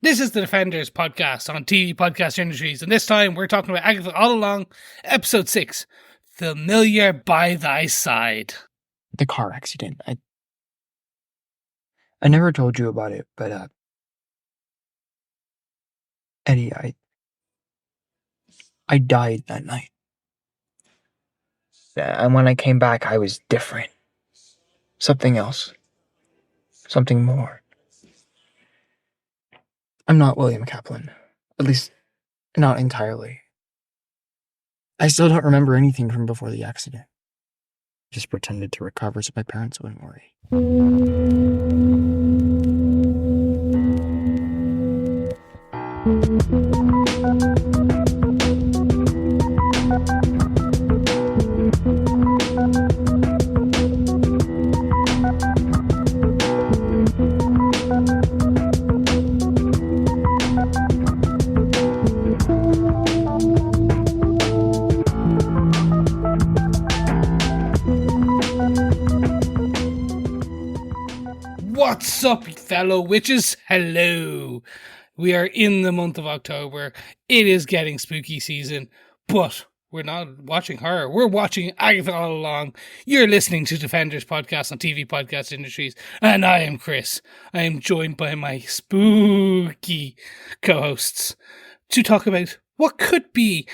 This is the Defenders podcast on TV Podcast Industries, and this time we're talking about Agatha All Along, Episode 6, Familiar by Thy Side. The car accident. I never told you about it, but, Eddie, I died that night. And when I came back, I was different. Something else. Something more. I'm not William Kaplan. At least, not entirely. I still don't remember anything from before the accident. Just pretended to recover so my parents wouldn't worry. What's up, fellow witches? Hello. We are in the month of October. It is getting spooky season, but we're not watching horror. We're watching Agatha All Along. You're listening to Defenders podcast on TV Podcast Industries, and I am Chris. I am joined by my spooky co-hosts to talk about what could be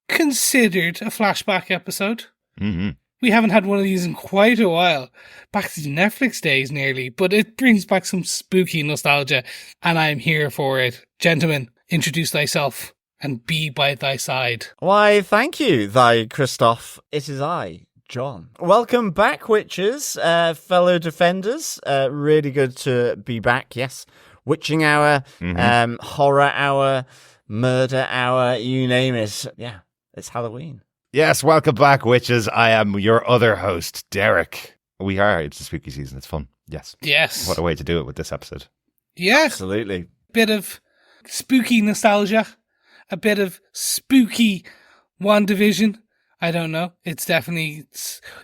considered a flashback episode. Mm-hmm. We haven't had one of these in quite a while. Back to the Netflix days nearly, but it brings back some spooky nostalgia, and I'm here for it. Gentlemen, introduce thyself and be by thy side. Why, thank you, thy Christoph. It is I, John. Welcome back, witches, fellow defenders. Really good to be back, yes. Witching hour, horror hour, murder hour, you name it. Yeah, it's Halloween. Yes, welcome back, witches. I am your other host, Derek. We are. It's the spooky season. It's fun. Yes. Yes. What a way to do it with this episode. Yeah. Absolutely. Bit of spooky nostalgia. A bit of spooky WandaVision. I don't know. It's definitely...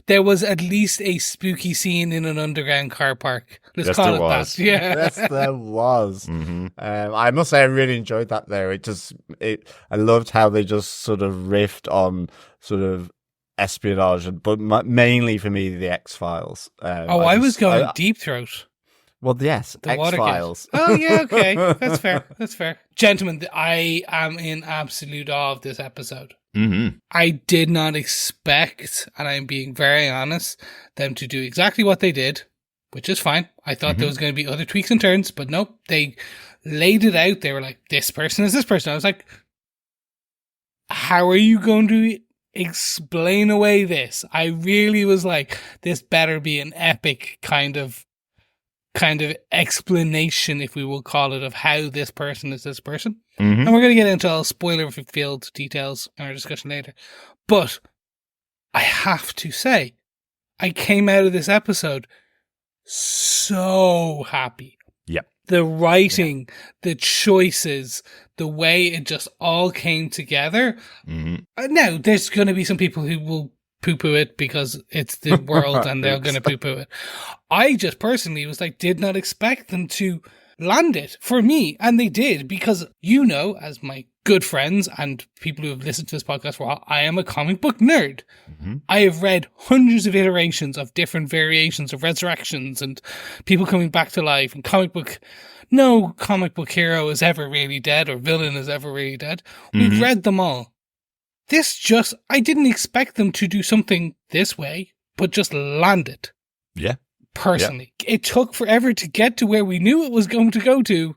There was at least a spooky scene in an underground car park. Let's call it that. Yeah. Yes, there was. Mm-hmm. I must say I really enjoyed that there. I loved how they just sort of riffed on sort of espionage, but mainly for me, the X-Files. I was going Deep Throat. Well, yes, The X-Files. Oh, yeah, okay. That's fair. That's fair. Gentlemen, I am in absolute awe of this episode. Mm-hmm. I did not expect, and I'm being very honest, them to do exactly what they did, which is fine. I thought there was going to be other tweaks and turns, but nope. They laid it out. They were like, this person is this person. I was like, how are you going to explain away this? I really was like, this better be an epic kind of explanation, if we will call it, of how this person is this person. Mm-hmm. And we're going to get into all spoiler-filled details in our discussion later. But I have to say, I came out of this episode so happy. Yep. The writing, the choices, the way it just all came together. Mm-hmm. Now, there's going to be some people who will poo-poo it because it's the world and they're going to poo-poo it. I just personally was like, did not expect them to land it for me. And they did, because as my good friends and people who have listened to this podcast for a while, I am a comic book nerd. Mm-hmm. I have read hundreds of iterations of different variations of resurrections and people coming back to life, and no comic book hero is ever really dead or villain is ever really dead. We've read them all. I didn't expect them to do something this way, but just land it. Yeah. Personally. Yeah. It took forever to get to where we knew it was going to go to,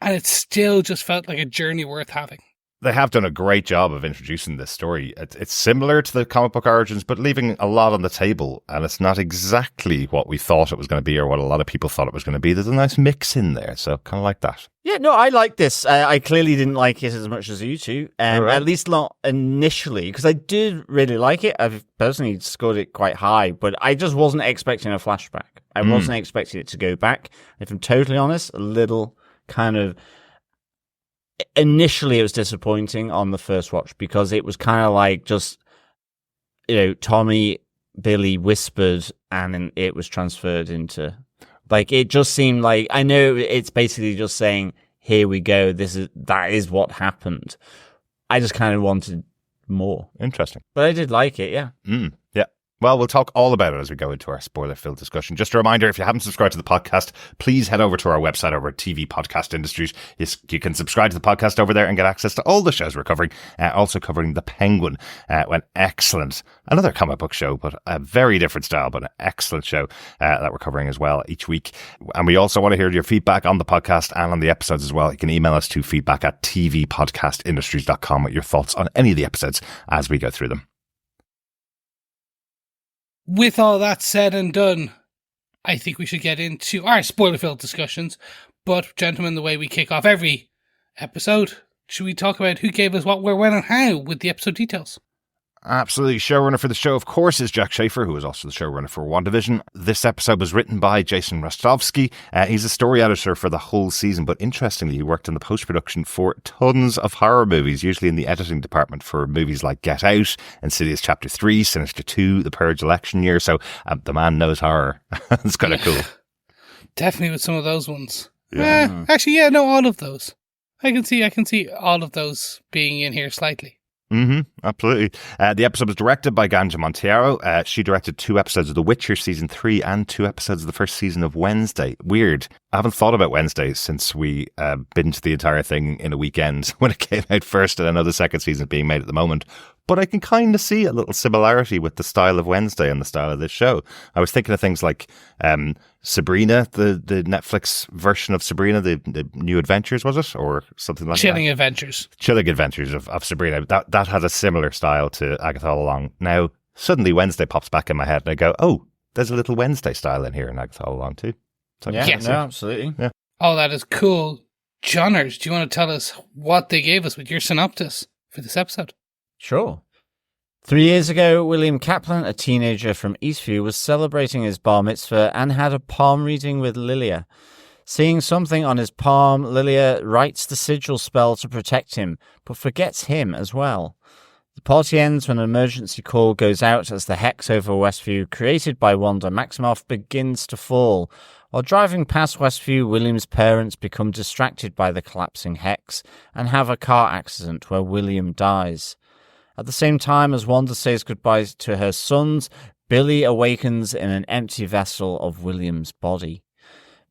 and it still just felt like a journey worth having. They have done a great job of introducing this story. It's similar to the comic book origins, but leaving a lot on the table, and it's not exactly what we thought it was going to be or what a lot of people thought it was going to be. There's a nice mix in there, so kind of like that. Yeah, no, I like this. I clearly didn't like it as much as you two, Right. at least not initially, because I did really like it. I've personally scored it quite high, but I just wasn't expecting a flashback. I wasn't expecting it to go back. If I'm totally honest, a little kind of... Initially, it was disappointing on the first watch because it was kind of like just, Tommy, Billy whispered and then it was transferred into Like, it just seemed like, I know it's basically just saying, here we go, that is what happened. I just kind of wanted more. Interesting. But I did like it, yeah. Yeah. Well, we'll talk all about it as we go into our spoiler-filled discussion. Just a reminder, if you haven't subscribed to the podcast, please head over to our website over at TV Podcast Industries. You can subscribe to the podcast over there and get access to all the shows we're covering. Also covering The Penguin, an excellent, another comic book show, but a very different style, but an excellent show that we're covering as well each week. And we also want to hear your feedback on the podcast and on the episodes as well. You can email us to feedback@tvpodcastindustries.com with your thoughts on any of the episodes as we go through them. With all that said and done, I think we should get into our spoiler-filled discussions. But, gentlemen, the way we kick off every episode, should we talk about who gave us what, where, when, and how with the episode details? Absolutely. Showrunner for the show, of course, is Jack Shaeffer, who is also the showrunner for WandaVision. This episode was written by Jason Rostovsky. He's a story editor for the whole season, but interestingly, he worked in the post-production for tons of horror movies, usually in the editing department for movies like Get Out, Insidious Chapter 3, Sinister 2, The Purge election year. So the man knows horror. It's kind of cool. Definitely with some of those ones. Yeah. Actually, yeah, no, all of those. I can see all of those being in here slightly. Absolutely. The episode was directed by Ganja Monteiro. She directed 2 episodes of The Witcher season 3 and 2 episodes of the first season of Wednesday. Weird. I haven't thought about Wednesday since we binged the entire thing in a weekend when it came out first, and I know the second season is being made at the moment. But I can kind of see a little similarity with the style of Wednesday and the style of this show. I was thinking of things like Sabrina, the Netflix version of Sabrina, the New Adventures, was it? Or something like Chilling that? Adventures. Chilling Adventures of Sabrina. That had a similar style to Agatha All Along. Now, suddenly Wednesday pops back in my head and I go, oh, there's a little Wednesday style in here in Agatha All Along too. So Yes. No, absolutely. Yeah. Oh, that is cool. Johners, do you want to tell us what they gave us with your synopsis for this episode? Sure. 3 years ago, William Kaplan, a teenager from Eastview, was celebrating his Bar Mitzvah and had a palm reading with Lilia. Seeing something on his palm, Lilia writes the sigil spell to protect him, but forgets him as well. The party ends when an emergency call goes out as the hex over Westview, created by Wanda Maximoff, begins to fall. While driving past Westview, William's parents become distracted by the collapsing hex and have a car accident where William dies. At the same time as Wanda says goodbye to her sons, Billy awakens in an empty vessel of William's body.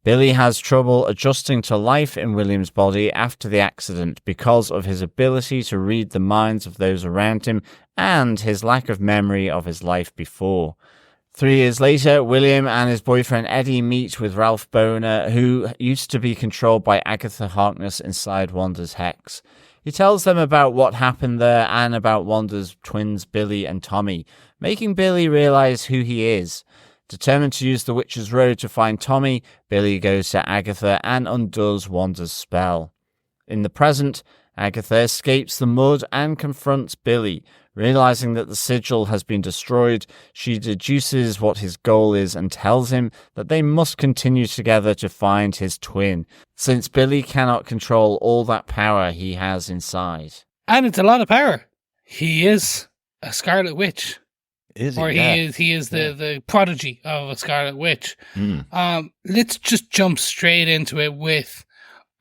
Billy has trouble adjusting to life in William's body after the accident because of his ability to read the minds of those around him and his lack of memory of his life before. 3 years later, William and his boyfriend Eddie meet with Ralph Boner, who used to be controlled by Agatha Harkness inside Wanda's hex. He tells them about what happened there and about Wanda's twins Billy and Tommy, making Billy realize who he is. Determined to use the Witch's Road to find Tommy, Billy goes to Agatha and undoes Wanda's spell. In the present, Agatha escapes the mud and confronts Billy. Realizing that the sigil has been destroyed, she deduces what his goal is and tells him that they must continue together to find his twin, since Billy cannot control all that power he has inside. And it's a lot of power. He is a Scarlet Witch. Is he? Or Yeah. he is the prodigy of a Scarlet Witch. Mm. Let's just jump straight into it with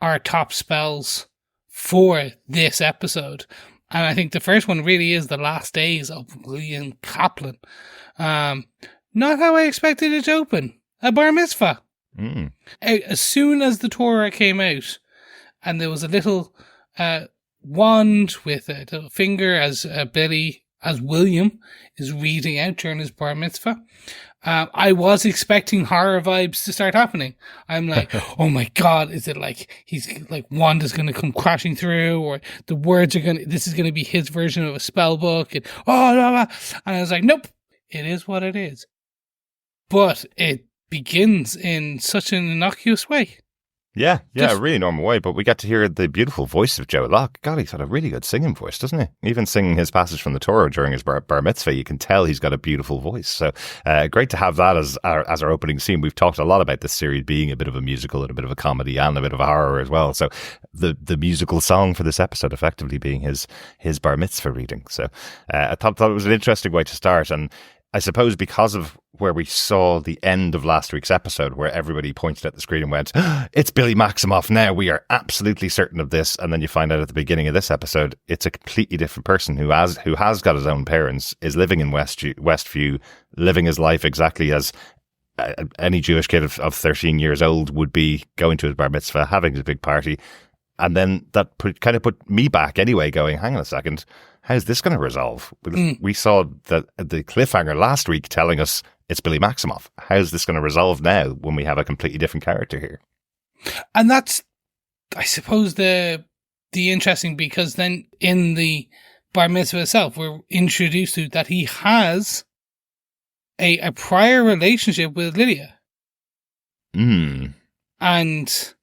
our top spells for this episode. And I think the first one really is the last days of William Kaplan. Not how I expected it to open. A Bar Mitzvah. Mm. As soon as the Torah came out, and there was a little wand with a little finger as William is reading out during his Bar Mitzvah. I was expecting horror vibes to start happening. I'm like, oh my God, is it like he's like Wanda's going to come crashing through, or the words are this is going to be his version of a spell book, and and I was like, nope, it is what it is. But it begins in such an innocuous way. Yeah, Just- a really normal way, but we get to hear the beautiful voice of Joe Locke. God, he's got a really good singing voice, doesn't he? Even singing his passage from the Torah during his bar mitzvah, you can tell he's got a beautiful voice. So great to have that as our opening scene. We've talked a lot about this series being a bit of a musical and a bit of a comedy and a bit of a horror as well. So the musical song for this episode effectively being his bar mitzvah reading. So I thought it was an interesting way to start, and I suppose because of where we saw the end of last week's episode where everybody pointed at the screen and went, it's Billy Maximoff now, we are absolutely certain of this. And then you find out at the beginning of this episode, it's a completely different person who has got his own parents, is living in Westview, living his life exactly as any Jewish kid of 13 years old would be, going to his bar mitzvah, having his big party. And then that kind of put me back anyway, going, hang on a second, how's this going to resolve? We saw the cliffhanger last week telling us it's Billy Maximoff. How's this going to resolve now when we have a completely different character here? And that's, I suppose, the interesting, because then in the bar mitzvah itself, we're introduced to that he has a prior relationship with Lilia. And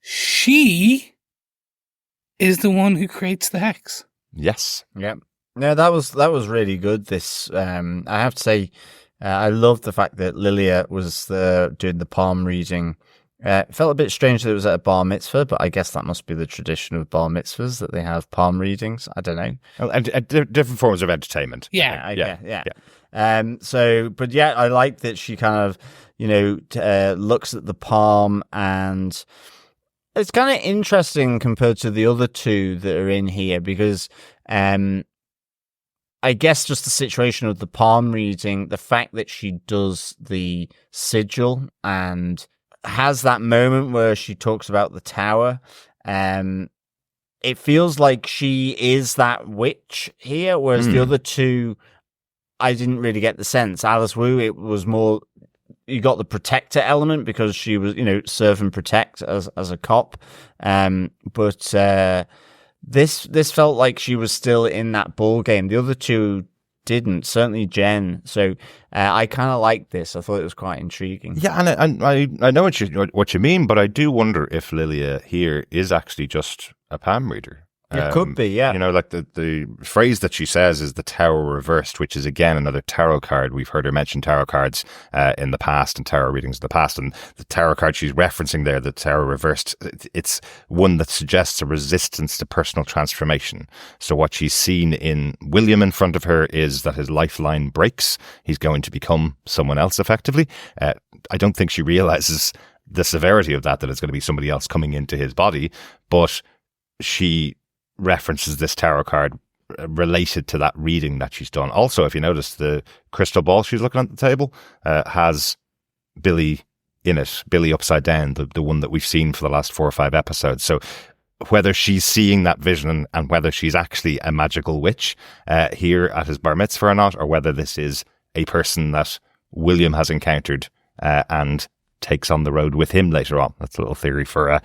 she is the one who creates the hex. Yes. Yeah. No, that was really good. This, I have to say, I loved the fact that Lilia was doing the palm reading. It felt a bit strange that it was at a bar mitzvah, but I guess that must be the tradition of bar mitzvahs, that they have palm readings. I don't know. Oh, and different forms of entertainment. Yeah. So, but yeah, I like that she kind of, looks at the palm, and it's kind of interesting compared to the other two that are in here, because I guess just the situation of the palm reading, the fact that she does the sigil and has that moment where she talks about the tower, it feels like she is that witch here, whereas the other two, I didn't really get the sense. Alice Wu, it was more, you got the protector element because she was, serve and protect as a cop. But this felt like she was still in that ball game. The other two didn't, certainly Jen. So I kind of liked this. I thought it was quite intriguing. Yeah, and I know what you mean, but I do wonder if Lilia here is actually just a palm reader. It could be, yeah. Like the phrase that she says is the tower reversed, which is, again, another tarot card. We've heard her mention tarot cards in the past and tarot readings in the past. And the tarot card she's referencing there, the tarot reversed, it's one that suggests a resistance to personal transformation. So what she's seen in William in front of her is that his lifeline breaks. He's going to become someone else, effectively. I don't think she realizes the severity of that it's going to be somebody else coming into his body. But she references this tarot card related to that reading that she's done. Also, if you notice, the crystal ball she's looking at the table has Billy in it, Billy upside down, the one that we've seen for the last 4 or 5 episodes. So whether she's seeing that vision and whether she's actually a magical witch here at his bar mitzvah or not, or whether this is a person that William has encountered and takes on the road with him later on. That's a little theory for a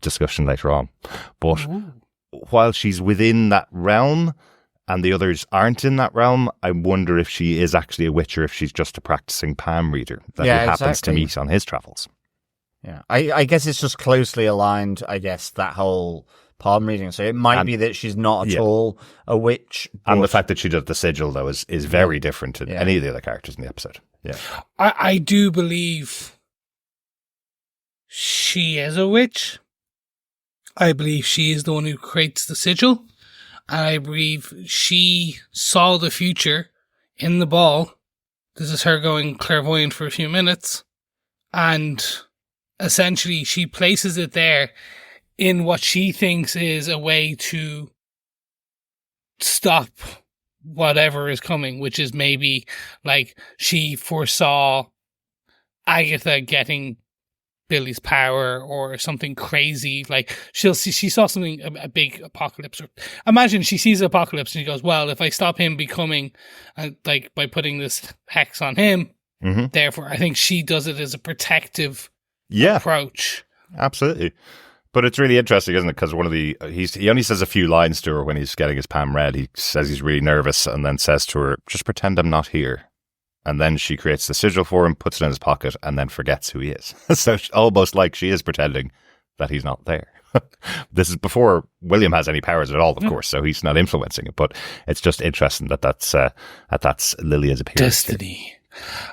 discussion later on. But while she's within that realm and the others aren't in that realm, I wonder if she is actually a witch or if she's just a practicing palm reader that he happens to meet on his travels. Yeah, I guess it's just closely aligned, I guess, that whole palm reading. So it might be that she's not at all a witch. And the fact that she does the sigil, though, is very different to any of the other characters in the episode. Yeah, I do believe she is a witch. I believe she is the one who creates the sigil. And I believe she saw the future in the ball. This is her going clairvoyant for a few minutes. And essentially she places it there in what she thinks is a way to stop whatever is coming, which is maybe like she foresaw Agatha getting Billy's power or something crazy. Like she saw something, a big apocalypse. Or imagine she sees apocalypse and she goes, well, if I stop him becoming like by putting this hex on him, therefore I think she does it as a protective approach. Absolutely. But it's really interesting, isn't it? Because he only says a few lines to her when he's getting his palm read. He says he's really nervous and then says to her, just pretend I'm not here. And then she creates the sigil for him, puts it in his pocket, and then forgets who he is. So almost like she is pretending that he's not there. This is before William has any powers at all, of course, so he's not influencing it. But it's just interesting that's Lilia's appearance. Destiny.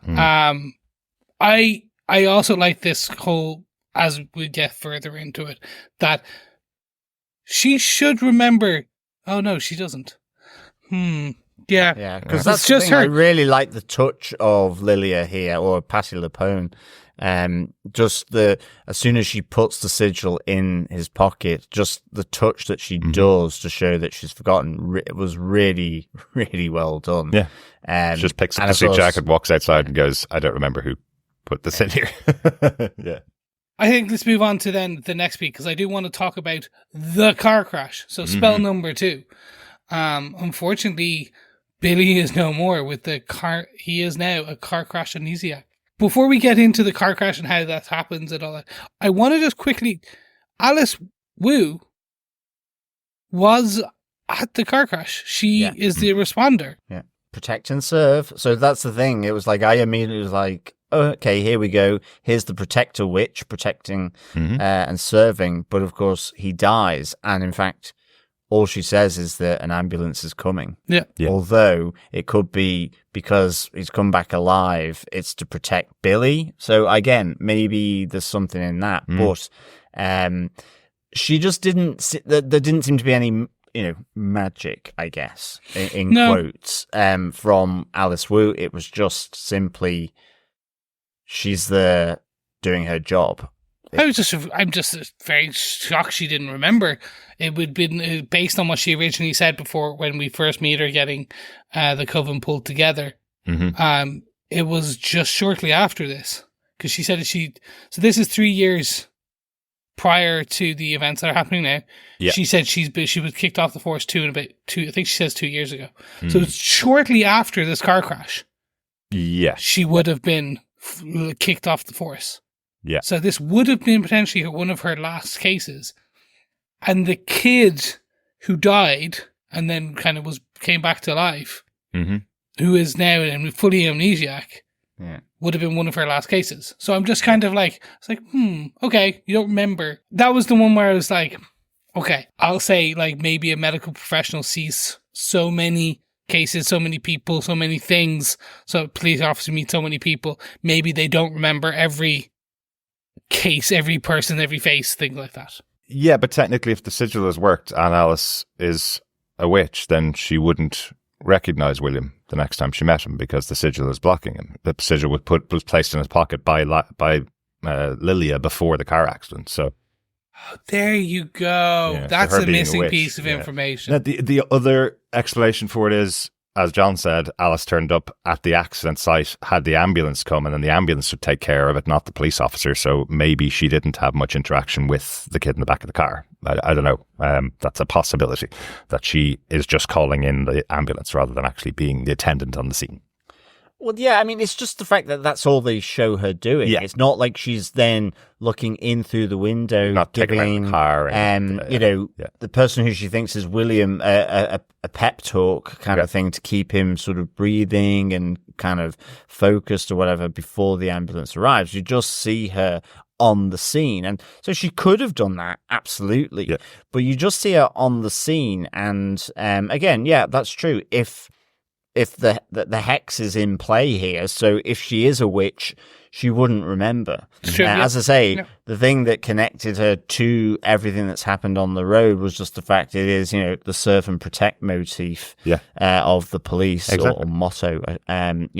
I also like this whole, as we get further into it, that she should remember. Oh no, she doesn't. Yeah. Yeah, because It's that's just the thing. her. I really like the touch of Lilia here, or Patti LuPone. Just as soon as she puts the sigil in his pocket, just the touch that she does to show that she's forgotten, it was really, really well done. Yeah. She just picks up the suit jacket, walks outside and goes, I don't remember who put this in here. Yeah. I think let's move on to then the next beat, because I do want to talk about the car crash. So spell number 2. Unfortunately, Billy is no more with the car. He is now a car crash amnesiac. Before we get into the car crash and how that happens and all that, I want to just quickly, Alice Wu was at the car crash. She is the responder. Yeah. Protect and serve. So that's the thing. It was like, I immediately was like, oh, okay, here we go. Here's the protector witch protecting and serving. But of course, he dies. And in fact, all she says is that an ambulance is coming. Yeah. Although it could be because he's come back alive, it's to protect Billy. So again, maybe there's something in that. But she just didn't, there didn't seem to be any, magic, I guess, in quotes, from Alice Wu. It was just simply, she's there doing her job. I'm just very shocked she didn't remember. It would been based on what she originally said before when we first meet her getting the coven pulled together. It was just shortly after this, because she said that so this is 3 years prior to the events that are happening now. Yeah. She said she was kicked off the force I think she says 2 years ago. So it's shortly after this car crash. Yeah. She would have been kicked off the force. Yeah. So this would have been potentially one of her last cases. And the kid who died and then kind of came back to life, who is now fully amnesiac, would have been one of her last cases. So I'm just kind of like, it's like, okay, you don't remember. That was the one where I was like, okay, I'll say like maybe a medical professional sees so many cases, so many people, so many things. So a police officer meets so many people. Maybe they don't remember every case, every person, every face, things like that. Yeah, but technically if the sigil has worked and Alice is a witch, then she wouldn't recognize William the next time she met him because the sigil is blocking him. The sigil was placed in his pocket by Lilia before the car accident. So there you go. Yeah, that's so the missing piece of information. Now, the other explanation for it is, as John said, Alice turned up at the accident site, had the ambulance come, and then the ambulance would take care of it, not the police officer. So maybe she didn't have much interaction with the kid in the back of the car. I don't know. That's a possibility, that she is just calling in the ambulance rather than actually being the attendant on the scene. Well, yeah, I mean, it's just the fact that that's all they show her doing. Yeah. It's not like she's then looking in through the window, not giving the car, the person who she thinks is William a pep talk kind of thing to keep him sort of breathing and kind of focused or whatever before the ambulance arrives. You just see her on the scene, and so she could have done that, absolutely. But you just see her on the scene, and again, that's true. If the hex is in play here, so if she is a witch, she wouldn't remember. As I say, the thing that connected her to everything that's happened on the road was just the fact it is, the serve and protect motif of the police or motto, and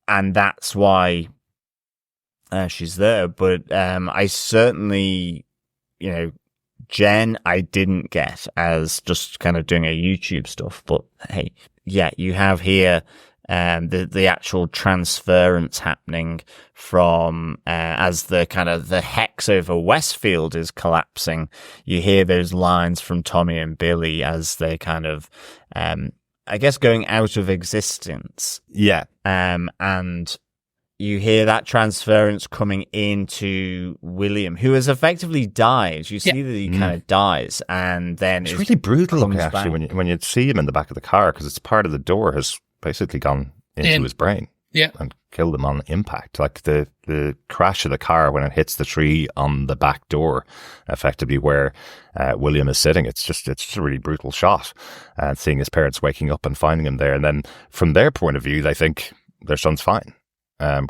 that's why she's there. But I certainly, Jen, I didn't get as just kind of doing a YouTube stuff, but hey, you have here the actual transference happening from as the kind of the hex over Westfield is collapsing. You hear those lines from Tommy and Billy as they kind of, I guess, going out of existence. Yeah. And you hear that transference coming into William, who has effectively died. You see that he kind of dies, and then it's really brutal looking, actually, when you see him in the back of the car, because it's part of the door has basically gone into his brain and killed him on impact. Like the crash of the car when it hits the tree on the back door, effectively where William is sitting. It's just a really brutal shot. And seeing his parents waking up and finding him there, and then from their point of view, they think their son's fine.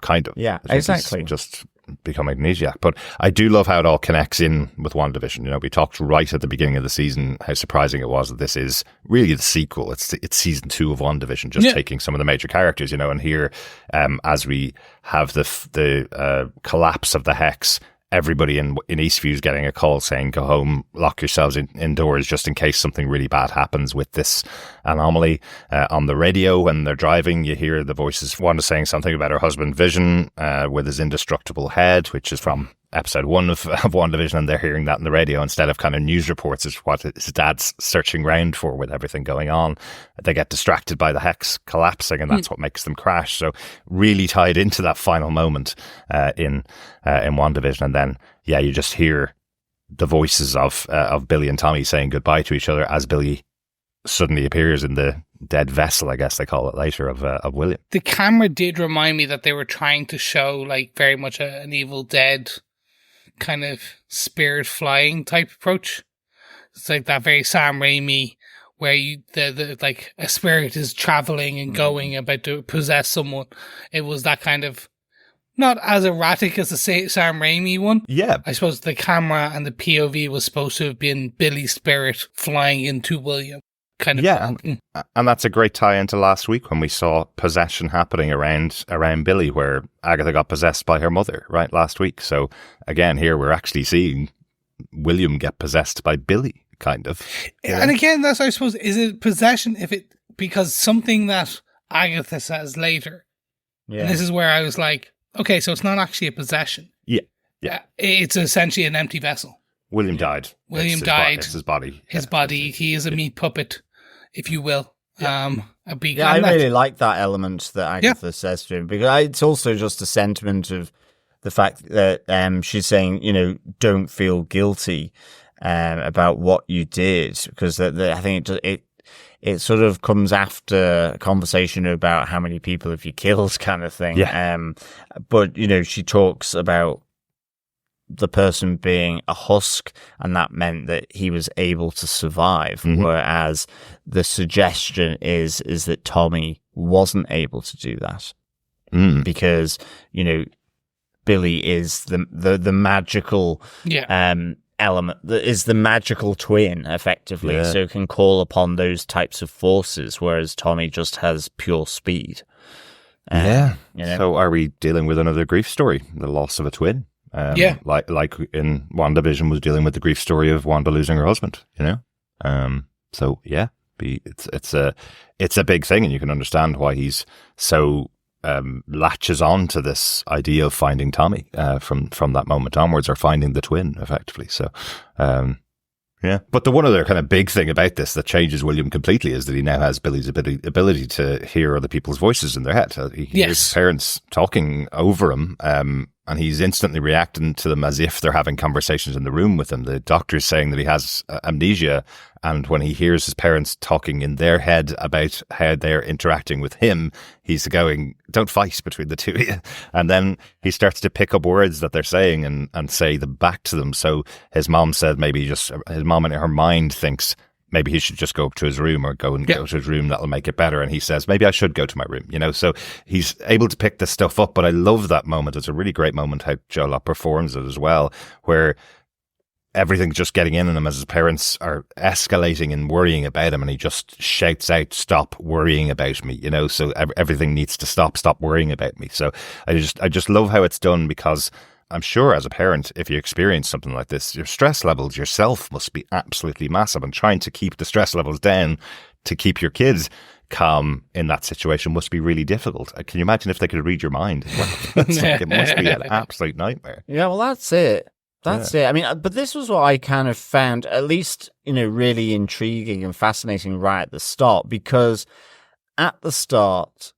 Kind of. Yeah, exactly. Just become amnesiac. But I do love how it all connects in with WandaVision. You know, we talked right at the beginning of the season how surprising it was that this is really the sequel. It's season 2 of WandaVision, just taking some of the major characters, you know, and here, as we have the collapse of the Hex, everybody in Eastview is getting a call saying, go home, lock yourselves indoors just in case something really bad happens with this anomaly. On the radio, when they're driving, you hear the voices. Wanda saying something about her husband Vision with his indestructible head, which is from episode 1 of WandaVision, and they're hearing that on the radio instead of kind of news reports is what his dad's searching round for with everything going on. They get distracted by the Hex collapsing, and that's what makes them crash. So really tied into that final moment in WandaVision. And then, you just hear the voices of Billy and Tommy saying goodbye to each other as Billy suddenly appears in the dead vessel, I guess they call it later, of William. The camera did remind me that they were trying to show like very much an Evil Dead kind of spirit flying type approach. It's like that very Sam Raimi where the like a spirit is traveling and going about to possess someone. It was that kind of not as erratic as the Sam Raimi one. Yeah. I suppose the camera and the POV was supposed to have been Billy's spirit flying into William. Kind of. Yeah, and that's a great tie into last week when we saw possession happening around Billy, where Agatha got possessed by her mother, right, last week. So again, here we're actually seeing William get possessed by Billy, kind of. And again, that's, I suppose, is it possession because something that Agatha says later. Yeah. And this is where I was like, okay, so it's not actually a possession. Yeah. It's essentially an empty vessel. William died. William died. It's his body. His body. He is a meat puppet, if you will. I really like that element that Agatha says to him, because it's also just a sentiment of the fact that she's saying, you know, don't feel guilty about what you did, because I think it sort of comes after a conversation about how many people have you killed kind of thing. Yeah. But, you know, she talks about the person being a husk, and that meant that he was able to survive. Mm-hmm. Whereas the suggestion is that Tommy wasn't able to do that because, you know, Billy is the magical element, that is the magical twin, effectively, so can call upon those types of forces, whereas Tommy just has pure speed. You know? So are we dealing with another grief story, the loss of a twin? Like in WandaVision was dealing with the grief story of Wanda losing her husband, you know? It's a big thing, and you can understand why he's so latches on to this idea of finding Tommy from that moment onwards, or finding the twin, effectively. So, But the one other kind of big thing about this that changes William completely is that he now has Billy's ability to hear other people's voices in their head. He hears his parents talking over him, and he's instantly reacting to them as if they're having conversations in the room with him. The doctor's saying that he has amnesia, and when he hears his parents talking in their head about how they're interacting with him, he's going, don't fight between the two of you. And then he starts to pick up words that they're saying and say them back to them. So his mom said his mom in her mind thinks maybe he should just go up to his room, or go to his room. That'll make it better. And he says, maybe I should go to my room, you know? So he's able to pick this stuff up. But I love that moment. It's a really great moment how Joe Locke performs it as well, where everything's just getting in on him as his parents are escalating and worrying about him. And he just shouts out, stop worrying about me, you know? So everything needs to stop worrying about me. So I just love how it's done, because I'm sure as a parent, if you experience something like this, your stress levels yourself must be absolutely massive, and trying to keep the stress levels down to keep your kids calm in that situation must be really difficult. Can you imagine if they could read your mind? It must be an absolute nightmare. Yeah, well, that's it. That's it. I mean, but this was what I kind of found, at least, you know, really intriguing and fascinating right at the start, because at the start,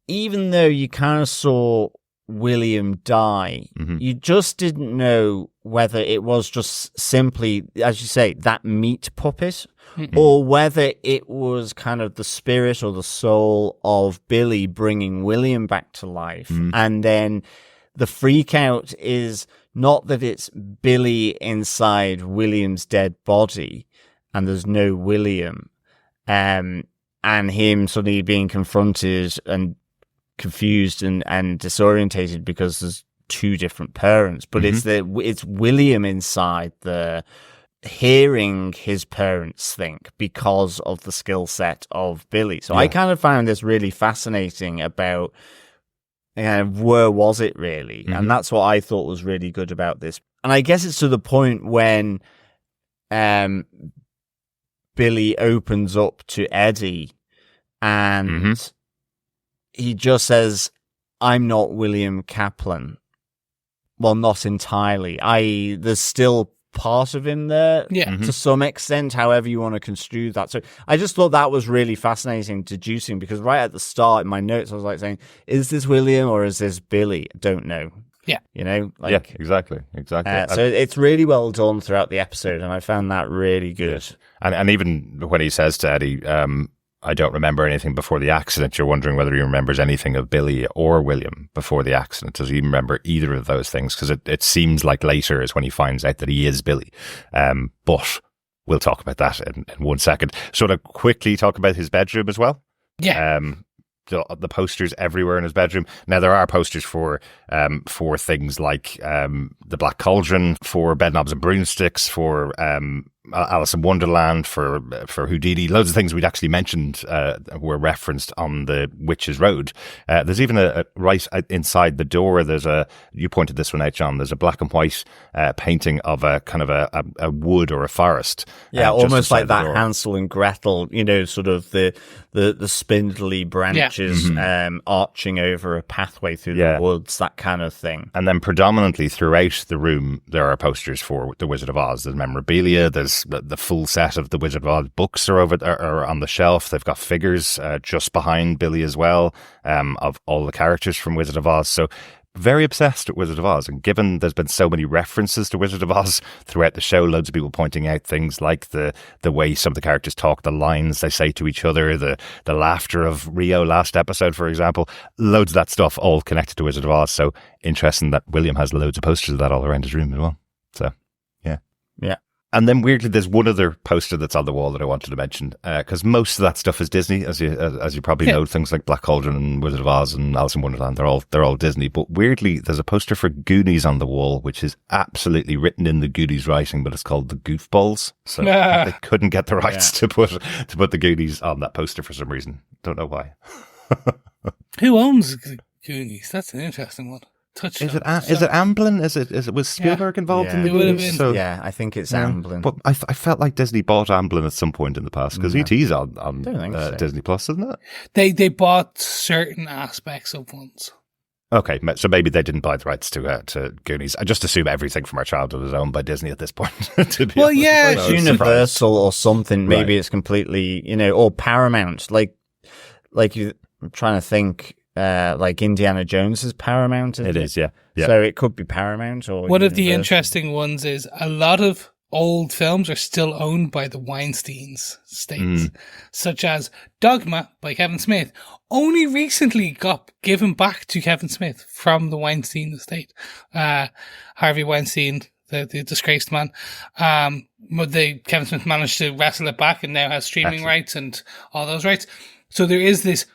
even though you kind of saw William die, you just didn't know whether it was just simply, as you say, that meat puppet, or whether it was kind of the spirit or the soul of Billy bringing William back to life. And then the freak out is not that it's Billy inside William's dead body and there's no William, and him suddenly being confronted and confused and disorientated because there's two different parents, but it's William inside the hearing his parents think because of the skill set of Billy. So I kind of found this really fascinating about where was it really? And that's what I thought was really good about this. And I guess it's to the point when Billy opens up to Eddie and he just says, I'm not William Kaplan. Well, not entirely. There's still part of him there to some extent, however you want to construe that. So I just thought that was really fascinating, deducing, because right at the start in my notes, I was like saying, is this William or is this Billy? I don't know. Yeah. Yeah, exactly. So it's really well done throughout the episode, and I found that really good. And even when he says to Eddie, I don't remember anything before the accident, you're wondering whether he remembers anything of Billy or William before the accident. Does he even remember either of those things? Because it seems like later is when he finds out that he is Billy. But we'll talk about that in 1 second. Sort of quickly talk about his bedroom as well. Yeah. The posters everywhere in his bedroom. Now there are posters for things like the Black Cauldron, for Bedknobs and Broomsticks, for Alice in Wonderland, for Houdini. Loads of things we'd actually mentioned were referenced on the Witches Road. There's even a right inside the door. You pointed this one out, John. There's a black and white painting of a kind of a wood or a forest. Yeah, almost like that Hansel and Gretel. Sort of the spindly branches arching over a pathway through the woods, that kind of thing. And then predominantly throughout the room, there are posters for The Wizard of Oz. There's memorabilia. There's the full set of the Wizard of Oz books are on the shelf. They've got figures just behind Billy as well, of all the characters from Wizard of Oz. So very obsessed with Wizard of Oz. And given there's been so many references to Wizard of Oz throughout the show, loads of people pointing out things like the way some of the characters talk, the lines they say to each other, the laughter of Rio last episode, for example, loads of that stuff all connected to Wizard of Oz. So interesting that William has loads of posters of that all around his room as well. So, yeah. And then weirdly, there's one other poster that's on the wall that I wanted to mention, because most of that stuff is Disney, as you probably know. Things like Black Cauldron and Wizard of Oz and Alice in Wonderland, they're all Disney. But weirdly, there's a poster for Goonies on the wall, which is absolutely written in the Goonies writing, but it's called the Goofballs. So they couldn't get the rights to put the Goonies on that poster for some reason. Don't know why. Who owns Goonies? That's an interesting one. Is it Amblin? Is it was Spielberg involved in the Goonies? So, yeah, I think it's Amblin. But I felt like Disney bought Amblin at some point in the past, because ET's on Disney Plus, isn't it? They bought certain aspects of ones. Okay, so maybe they didn't buy the rights to Goonies. I just assume everything from our childhood is owned by Disney at this point. It's Universal or something. Maybe it's completely, or Paramount. I'm trying to think. Like Indiana Jones is Paramount. It is, yeah. So it could be Paramount or one of the interesting ones is a lot of old films are still owned by the Weinstein's estates, such as Dogma by Kevin Smith. Only recently got given back to Kevin Smith from the Weinstein estate. Harvey Weinstein, the disgraced man. Kevin Smith managed to wrestle it back and now has streaming rights and all those rights. So there is this.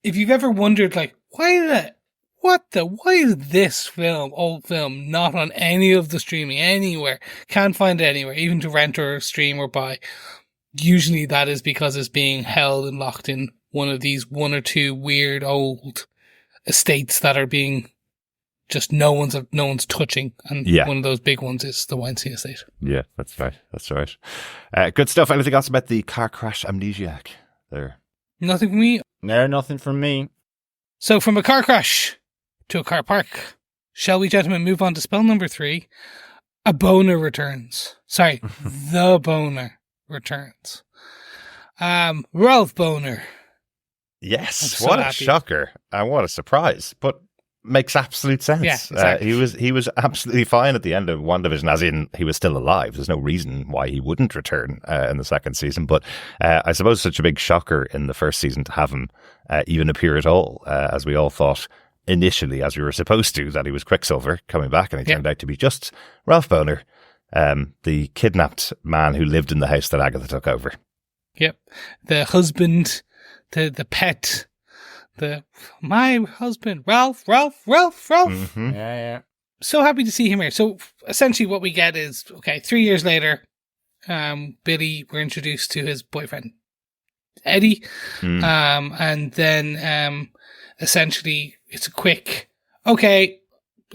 If you've ever wondered, like, why is this old film, not on any of the streaming anywhere? Can't find it anywhere, even to rent or stream or buy. Usually that is because it's being held and locked in one of these one or two weird old estates that are being just no one's touching. And one of those big ones is the Weinstein estate. Yeah, that's right. Good stuff. Anything else about the car crash amnesiac there? Nothing from me. No, nothing from me. So from a car crash to a car park, shall we, gentlemen, move on to spell number 3? A boner returns. Sorry, the boner returns. Ralph Boner. Yes, what a shocker and what a surprise, but makes absolute sense. Yeah, exactly. He was absolutely fine at the end of WandaVision, as in he was still alive. There's no reason why he wouldn't return in the second season, but I suppose such a big shocker in the first season to have him even appear at all, as we all thought initially, as we were supposed to, that he was Quicksilver coming back, and he turned out to be just Ralph Boner, the kidnapped man who lived in the house that Agatha took over. Yep. The husband, the pet, my husband, Ralph. Mm-hmm. Yeah. so happy to see him here. So essentially what we get is, 3 years later, Billy, we're introduced to his boyfriend, Eddie. And then essentially it's a quick, okay,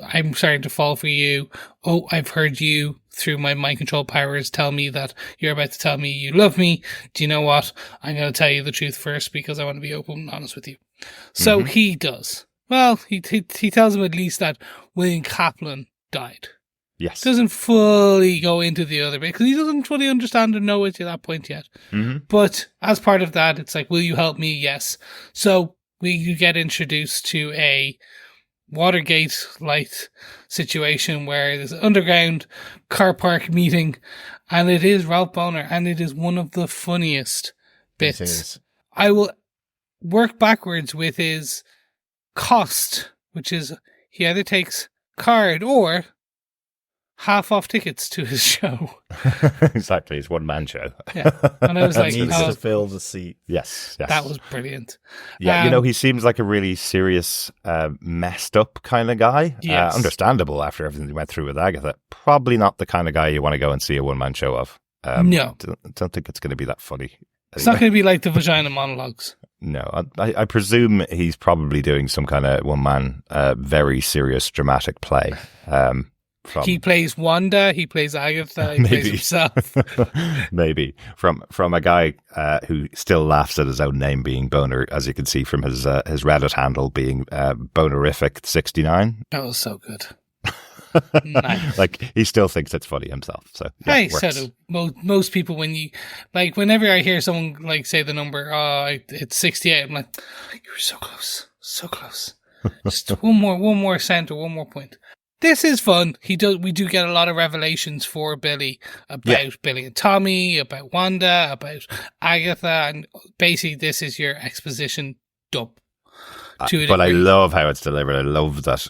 I'm starting to fall for you. Oh, I've heard you through my mind control powers tell me that you're about to tell me you love me. Do you know what? I'm going to tell you the truth first because I want to be open and honest with you. So he does. Well, he tells him at least that William Kaplan died. Yes. Doesn't fully go into the other bit because he doesn't fully understand or know it to that point yet. But as part of that, it's like, will you help me? Yes. So you get introduced to a Watergate-like situation where there's an underground car park meeting, and it is Ralph Bohner, and it is one of the funniest bits. I will work backwards with his cost, which is he either takes card or half off tickets to his show. Exactly, it's one-man show. Yeah, and I was like, needs to fill the seat. Yes. That was brilliant. Yeah, he seems like a really serious, messed up kind of guy. Yes. Understandable after everything he went through with Agatha. Probably not the kind of guy you want to go and see a one-man show of. No. Don't think it's going to be that funny. It's not going to be like the vagina monologues. No, I presume he's probably doing some kind of one-man, very serious, dramatic play. He plays Wanda, he plays Agatha, he plays himself. Maybe. From a guy who still laughs at his own name being Boner, as you can see from his Reddit handle being Bonerific69. That was so good. Nice. Like, he still thinks it's funny himself. So yeah, I said most people, when you whenever I hear someone like say the number, it's 68, I'm like, you were so close. Just one more cent or one more point. This is fun. We do get a lot of revelations for Billy about Billy and Tommy, about Wanda, about Agatha, and basically this is your exposition dump. But I love how it's delivered. I love that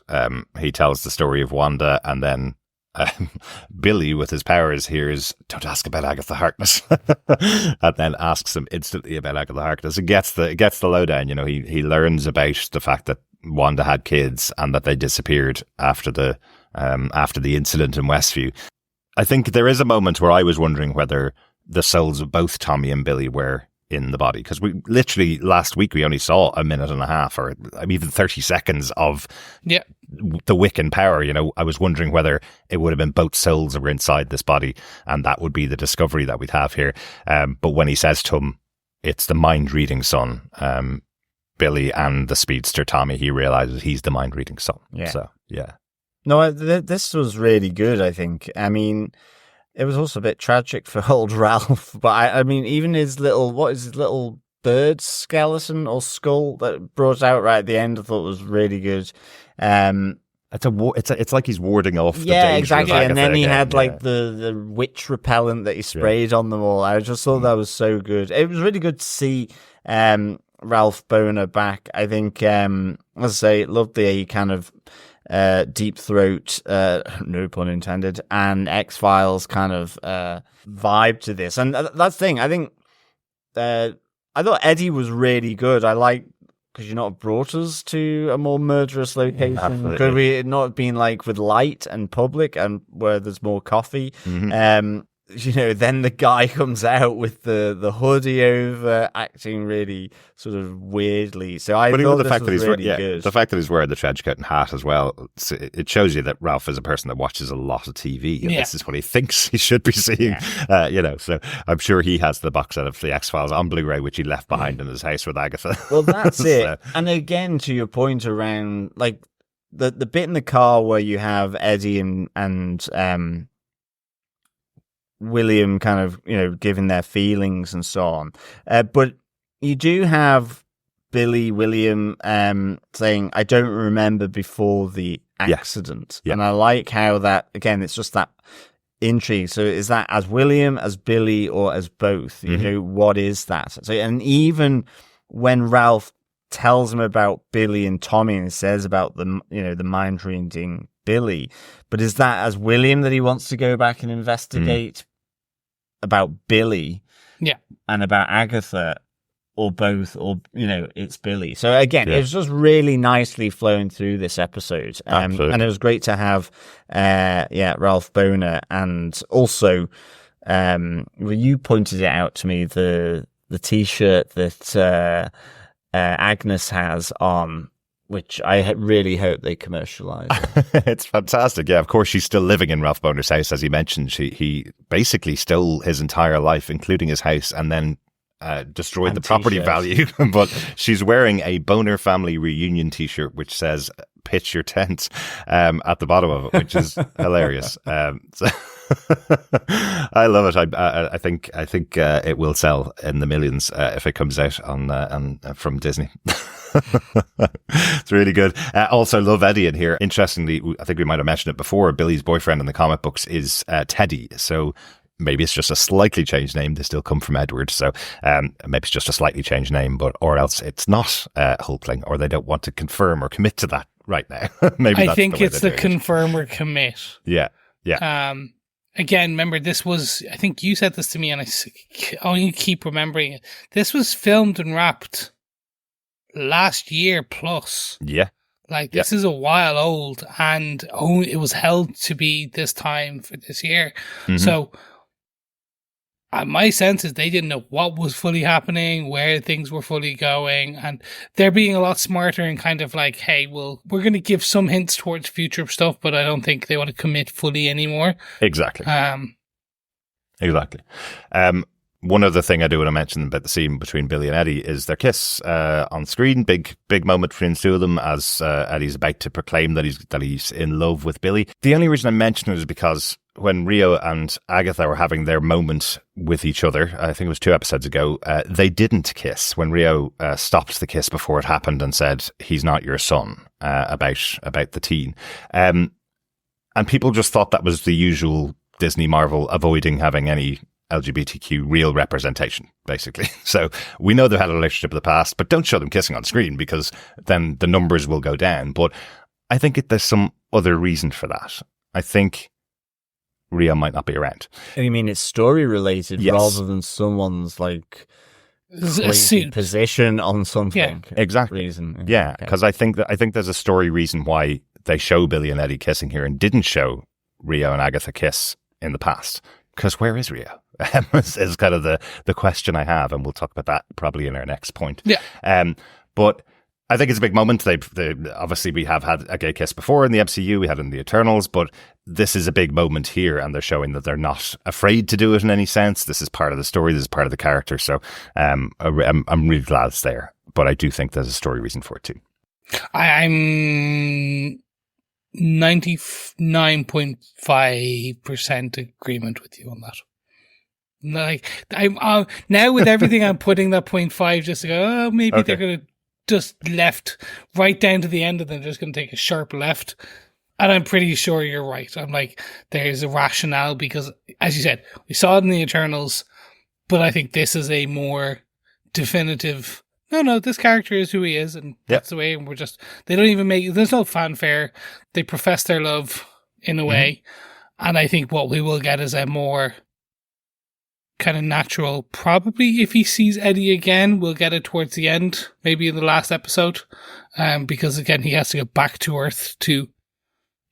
he tells the story of Wanda, and then Billy, with his powers, hears, "Don't ask about Agatha Harkness," and then asks him instantly about Agatha Harkness. It gets the lowdown. He learns about the fact that Wanda had kids and that they disappeared after the incident in Westview. I think there is a moment where I was wondering whether the souls of both Tommy and Billy were in the body, because we literally last week we only saw a minute and a half or even 30 seconds of the Wiccan power. I was wondering whether it would have been both souls that were inside this body, and that would be the discovery that we'd have here. But when he says to him, it's the mind-reading son, Billy, and the speedster Tommy, he realizes he's the mind-reading son. Yeah. So, yeah. No, this was really good, I think. I mean, it was also a bit tragic for old Ralph, but I mean, even his little bird skeleton or skull that brought out right at the end, I thought was really good. It's like he's warding off the danger exactly. of Agatha, and then he had like the witch repellent that he sprayed on them all. I just thought that was so good. It was really good to see Ralph Bohner back. I think, as I say, loved the kind of Deep Throat, no pun intended, and X-Files kind of vibe to this. And that's the thing. I think I thought Eddie was really good. I like, because you not brought us to a more murderous location. Absolutely. Could we not have been like with light and public and where there's more coffee? Then the guy comes out with the hoodie over, acting really sort of weirdly. So I thought the fact that he's really good. The fact that he's wearing the trench coat and hat as well, it shows you that Ralph is a person that watches a lot of TV, and this is what he thinks he should be seeing. So I'm sure he has the box set of the X-Files on Blu-ray, which he left behind in his house with Agatha. Well, that's it. And again, to your point around like the bit in the car where you have Eddie and William kind of, giving their feelings and so on. But you do have William saying, "I don't remember before the accident." Yeah. And I like how that, again, it's just that intrigue. So is that as William, as Billy, or as both? What is that? So, and even when Ralph tells him about Billy and Tommy and says about the mind reading Billy, but is that as William that he wants to go back and investigate about Billy and about Agatha? or both, or it's Billy. So again, it was just really nicely flowing through this episode, and it was great to have Ralph Boner, and also you pointed it out to me, the T-shirt that Agnes has on, which I really hope they commercialize. It's fantastic. Yeah, of course, she's still living in Ralph Boner's house, as he mentioned. He basically stole his entire life, including his house, and then destroyed the property value. But she's wearing a Boner family reunion T-shirt, which says "Pitch your tent" at the bottom of it, which is hilarious. So I love it. I think it will sell in the millions if it comes out on from Disney. It's really good. Also, love Eddie in here. Interestingly, I think we might have mentioned it before, Billy's boyfriend in the comic books is Teddy. So maybe it's just a slightly changed name. They still come from Edward. So maybe it's just a slightly changed name, or else it's not Hulkling, or they don't want to confirm or commit to that right now. Maybe I think it's the confirm or commit. Yeah. Again, remember, this was, I think you said this to me, and I only keep remembering it. This was filmed and wrapped last year plus. Yeah. Like, this is a while old, and it was held to be this time for this year. Mm-hmm. So my sense is they didn't know what was fully happening, where things were fully going, and they're being a lot smarter and kind of like, hey, well, we're going to give some hints towards future stuff, but I don't think they want to commit fully anymore. Exactly. Exactly. One other thing I do want to mention about the scene between Billy and Eddie is their kiss on screen. Big moment between the two of them as Eddie's about to proclaim that he's in love with Billy. The only reason I mention it is because when Rio and Agatha were having their moment with each other, I think it was 2 episodes ago, they didn't kiss. When Rio stopped the kiss before it happened and said, "He's not your son," about the teen. And people just thought that was the usual Disney Marvel avoiding having any LGBTQ real representation, basically. So we know they've had a relationship in the past, but don't show them kissing on screen because then the numbers will go down. But I think there's some other reason for that. I think Rio might not be around. You mean it's story related rather than someone's like position on something? Yeah, exactly. Reason. Yeah, because I think there's a story reason why they show Billy and Eddie kissing here and didn't show Rio and Agatha kiss in the past. Because where is Rio? is kind of the question I have, and we'll talk about that probably in our next point. Yeah. But I think it's a big moment. They obviously, we have had a gay kiss before in the MCU. We had it in the Eternals, but this is a big moment here, and they're showing that they're not afraid to do it in any sense. This is part of the story. This is part of the character. So I'm really glad it's there. But I do think there's a story reason for it too. I'm 99.5% agreement with you on that. Like, I'm now with everything, I'm putting that 0.5 just to go, maybe they're going to just left right down to the end and they're just going to take a sharp left. And I'm pretty sure you're right. I'm like, there's a rationale because, as you said, we saw it in the Eternals, but I think this is a more definitive, no, this character is who he is, and that's the way, and they don't even there's no fanfare. They profess their love in a way, and I think what we will get is a more kind of natural, probably if he sees Eddie again, we'll get it towards the end, maybe in the last episode, because again, he has to get back to Earth to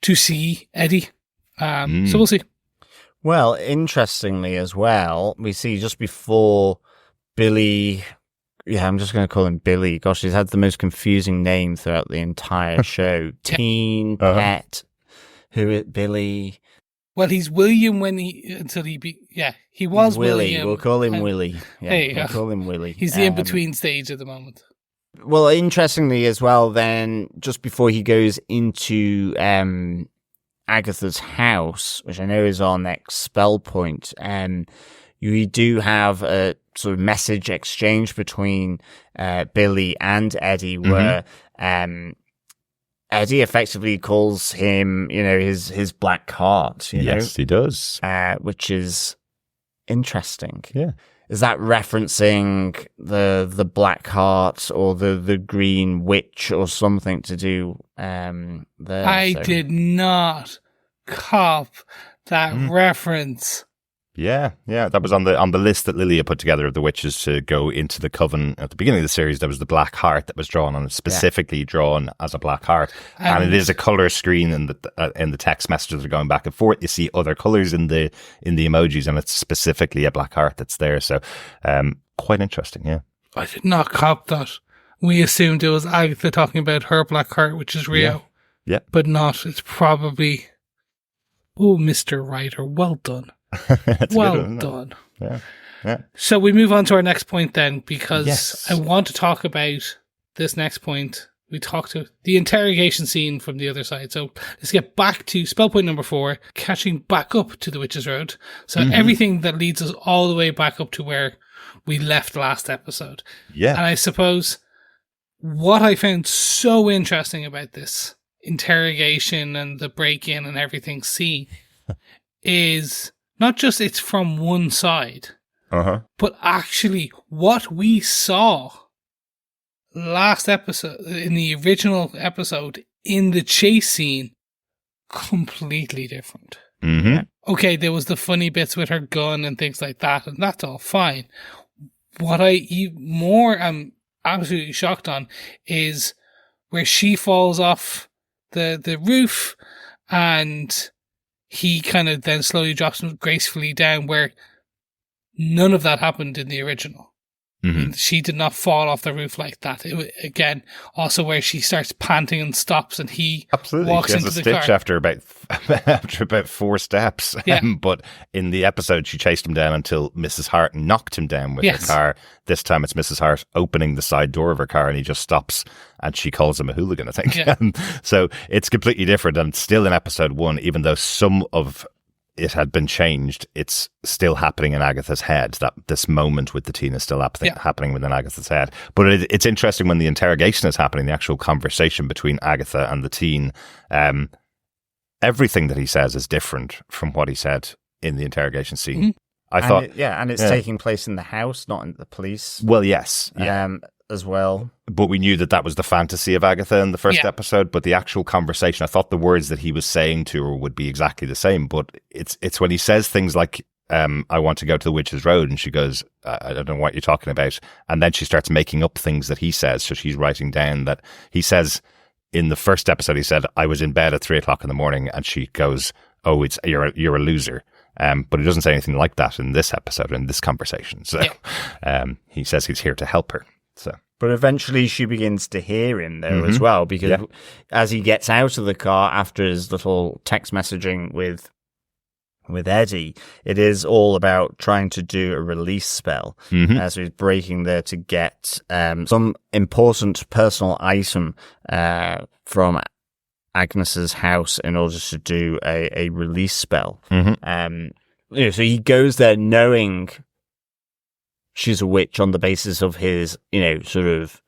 see Eddie. So we'll see. Well, interestingly as well, we see just before Billy... Yeah, I'm just going to call him Billy. Gosh, he's had the most confusing name throughout the entire show. Teen, Pet, Billy... Well, he's William he was Willie. William. We'll call him Willie. Yeah, there you go. We'll call him Willie. He's the in-between stage at the moment. Well, interestingly as well, then, just before he goes into Agatha's house, which I know is our next spell point, you do have a sort of message exchange between Billy and Eddie, where Eddie effectively calls him, his black heart. Yes, he does. Which is interesting. Yeah. Is that referencing the black heart or the green witch or something to do there? I did not cop that reference. Yeah, that was on the list that Lilia put together of the witches to go into the coven. At the beginning of the series, there was the black heart that was drawn, and specifically drawn as a black heart. And it is a color screen in the text messages that are going back and forth. You see other colors in the emojis, and it's specifically a black heart that's there. So, quite interesting. Yeah, I did not cop that. We assumed it was Agatha talking about her black heart, which is Rio. Yeah. But not. It's probably. Oh, Mr. Writer, well done. Well done. Yeah. So we move on to our next point then, because Yes. I want to talk about this next point. We talked to the interrogation scene from the other side. So let's get back to spell point number 4, catching back up to the Witch's Road. So everything that leads us all the way back up to where we left last episode. Yeah. And I suppose what I found so interesting about this interrogation and the break-in and everything scene is not just it's from one side, but actually what we saw last episode, in the original episode, in the chase scene, completely different. Okay, there was the funny bits with her gun and things like that, and that's all fine. What I am absolutely shocked on is where she falls off the roof and he kind of then slowly drops him gracefully down, where none of that happened in the original. She did not fall off the roof like that. Again, also where she starts panting and stops, and he walks into the car. After about 4 steps. Yeah. But in the episode, she chased him down until Mrs. Hart knocked him down with her car. This time, it's Mrs. Hart opening the side door of her car, and he just stops, and she calls him a hooligan, I think. Yeah. So it's completely different, and still in episode 1, even though some of it had been changed, it's still happening in Agatha's head. That this moment with the teen is still happening within Agatha's head. But it's interesting when the interrogation is happening, the actual conversation between Agatha and the teen. Everything that he says is different from what he said in the interrogation scene. I thought, and it's taking place in the house, not in the police. Well, yes, as well. But we knew that was the fantasy of Agatha in the first episode. But the actual conversation, I thought the words that he was saying to her would be exactly the same. But it's when he says things like, I want to go to the Witch's Road, and she goes, I don't know what you're talking about. And then she starts making up things that he says. So she's writing down that he says in the first episode, he said, I was in bed at 3:00 in the morning. And she goes, oh, you're a loser. But he doesn't say anything like that in this episode, in this conversation. So he says he's here to help her. So, but eventually she begins to hear him though as well, because as he gets out of the car after his little text messaging with Eddie, it is all about trying to do a release spell. So he's breaking there to get some important personal item from Agnes's house in order to do a release spell. So he goes there knowing she's a witch on the basis of his, sort of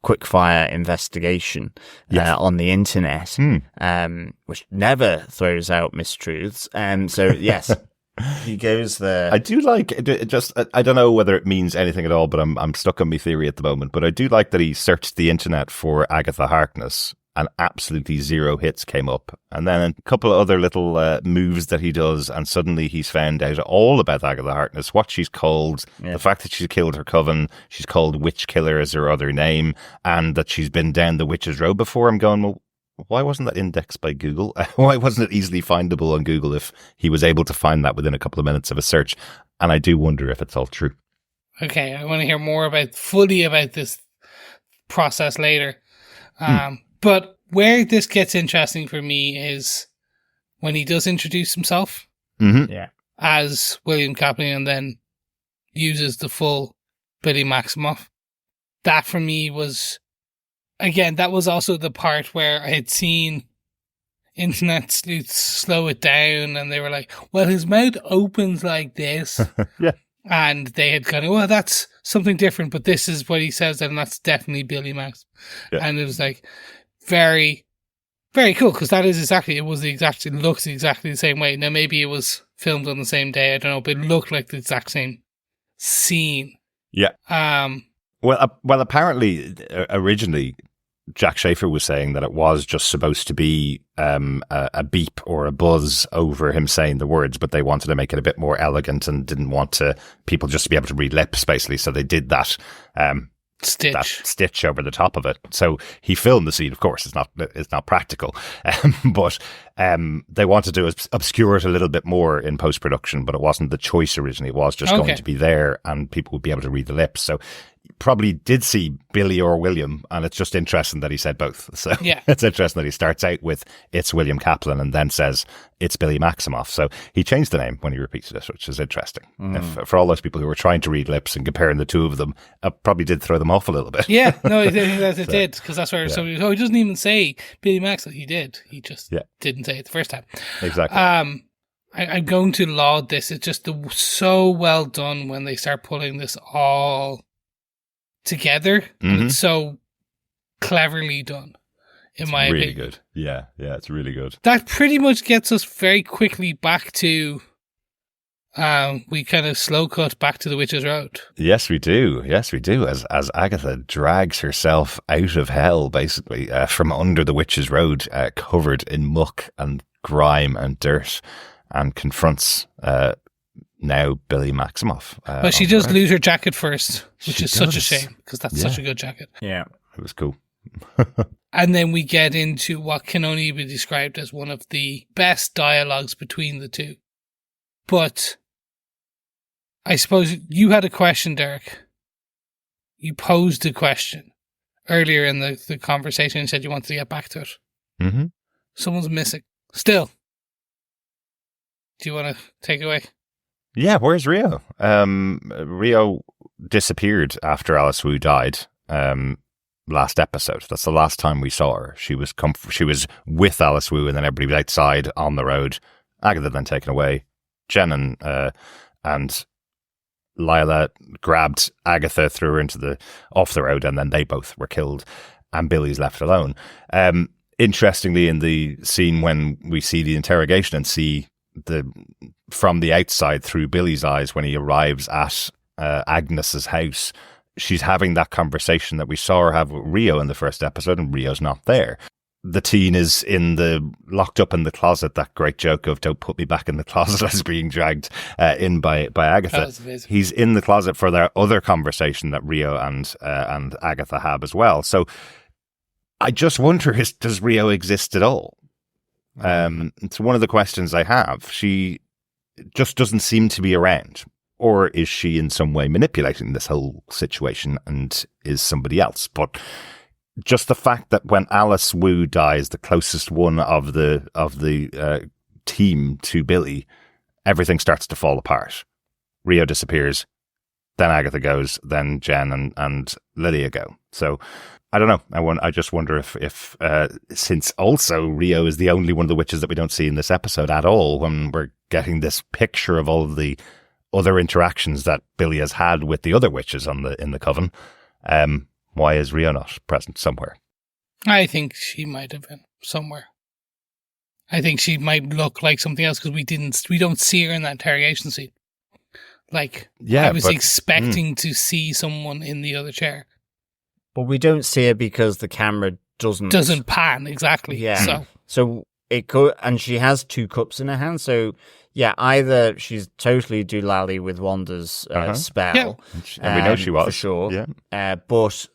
quickfire investigation on the internet, which never throws out mistruths. So, yes, he goes there. I do like it. Just I don't know whether it means anything at all, but I'm stuck on my theory at the moment. But I do like that he searched the internet for Agatha Harkness, and absolutely 0 hits came up. And then a couple of other little moves that he does, and suddenly he's found out all about Agatha Harkness, what she's called, the fact that she's killed her coven, she's called Witch Killer as her other name, and that she's been down the Witch's Road before. I'm going, well, why wasn't that indexed by Google? Why wasn't it easily findable on Google if he was able to find that within a couple of minutes of a search? And I do wonder if it's all true. Okay, I want to hear fully about this process later. But where this gets interesting for me is when he does introduce himself as William Kaplan and then uses the full Billy Maximoff. That for me was, again, that was also the part where I had seen internet sleuths slow it down and they were like, well, his mouth opens like this. And they had kind of, well, that's something different, but this is what he says, and that's definitely Billy Max. And it was like, very, very cool, because that is exactly, it looks exactly the same way. Now, maybe it was filmed on the same day, I don't know, but it looked like the exact same scene. Well, apparently, originally, Jack Shaeffer was saying that it was just supposed to be a beep or a buzz over him saying the words, but they wanted to make it a bit more elegant and didn't want people just to be able to read lips, basically. So they did that stitch over the top of it. So he filmed the scene. Of course, it's not practical, but they wanted to obscure it a little bit more in post production. But it wasn't the choice originally. It was just going to be there, and people would be able to read the lips. So probably did see Billy or William, and it's just interesting that he said both. So yeah, it's interesting that he starts out with "It's William Kaplan" and then says "It's Billy Maximoff." So he changed the name when he repeated it, which is interesting. For all those people who were trying to read lips and comparing the two of them, probably did throw them off a little bit. Yeah, no, it did, because that's where somebody he doesn't even say Billy Maximoff. He did. He just didn't say it the first time. Exactly. I'm going to laud this. It's just so well done when they start pulling this all together. And it's so cleverly done, in my opinion. Really good. Yeah, it's really good. That pretty much gets us very quickly back to we kind of slow cut back to the Witch's Road. Yes, we do. As Agatha drags herself out of hell, basically, from under the Witch's Road, covered in muck and grime and dirt, and confronts now Billy Maximoff. But she does lose her jacket first, which is such a shame, because that's such a good jacket. Yeah. It was cool. And then we get into what can only be described as one of the best dialogues between the two. But I suppose you had a question, Derek. You posed a question earlier in the conversation and said you wanted to get back to it. Mm-hmm. Someone's missing. Still. Do you want to take it away? Yeah, where's Rio? Rio disappeared after Alice Wu died last episode. That's the last time we saw her. She was with Alice Wu, and then everybody was outside on the road. Agatha then taken away. Jen and Lilia grabbed Agatha, threw her off the road, and then they both were killed, and Billy's left alone. Interestingly, in the scene when we see the interrogation and see from the outside through Billy's eyes when he arrives at Agnes's house, she's having that conversation that we saw her have with Rio in the first episode, and Rio's not there. The teen is locked up in the closet. That great joke of "Don't put me back in the closet" as being dragged in by Agatha. He's in the closet for their other conversation that Rio and Agatha have as well. So I just wonder: does Rio exist at all? It's one of the questions I have. She just doesn't seem to be around. Or is she in some way manipulating this whole situation and is somebody else? But just the fact that when Alice Wu dies, the closest one of the team to Billy, everything starts to fall apart. Rio disappears, then Agatha goes, then Jen and Lilia go. So I don't know. I just wonder if since also Rio is the only one of the witches that we don't see in this episode at all, when we're getting this picture of all of the other interactions that Billy has had with the other witches in the coven, why is Rio not present somewhere? I think she might have been somewhere. I think she might look like something else because we don't see her in that interrogation scene. I was expecting to see someone in the other chair. But we don't see her because the camera doesn't pan, exactly. Yeah. So it could, and she has two cups in her hand. So yeah, either she's totally doolally with Wanda's spell, and we know she was for sure. Yeah. But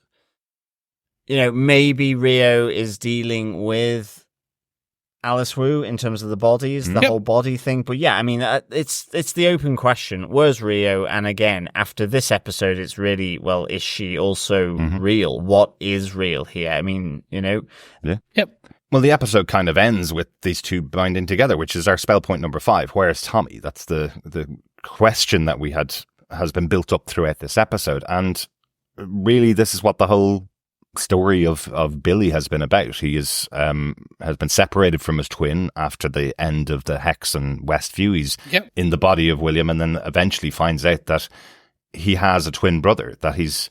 maybe Rio is dealing with Alice Wu in terms of the bodies, the whole body thing. But yeah, I mean, it's the open question. Where's Rio? And again, after this episode, it's really, well, is she also real? What is real here? I mean, Yeah. Yep. Well, the episode kind of ends with these two binding together, which is our spell point number 5. Where's Tommy? That's the question that has been built up throughout this episode. And really, this is what the whole story of Billy has been about. He has been separated from his twin after the end of the Hex and Westview. He's in the body of William, and then eventually finds out that he has a twin brother that he's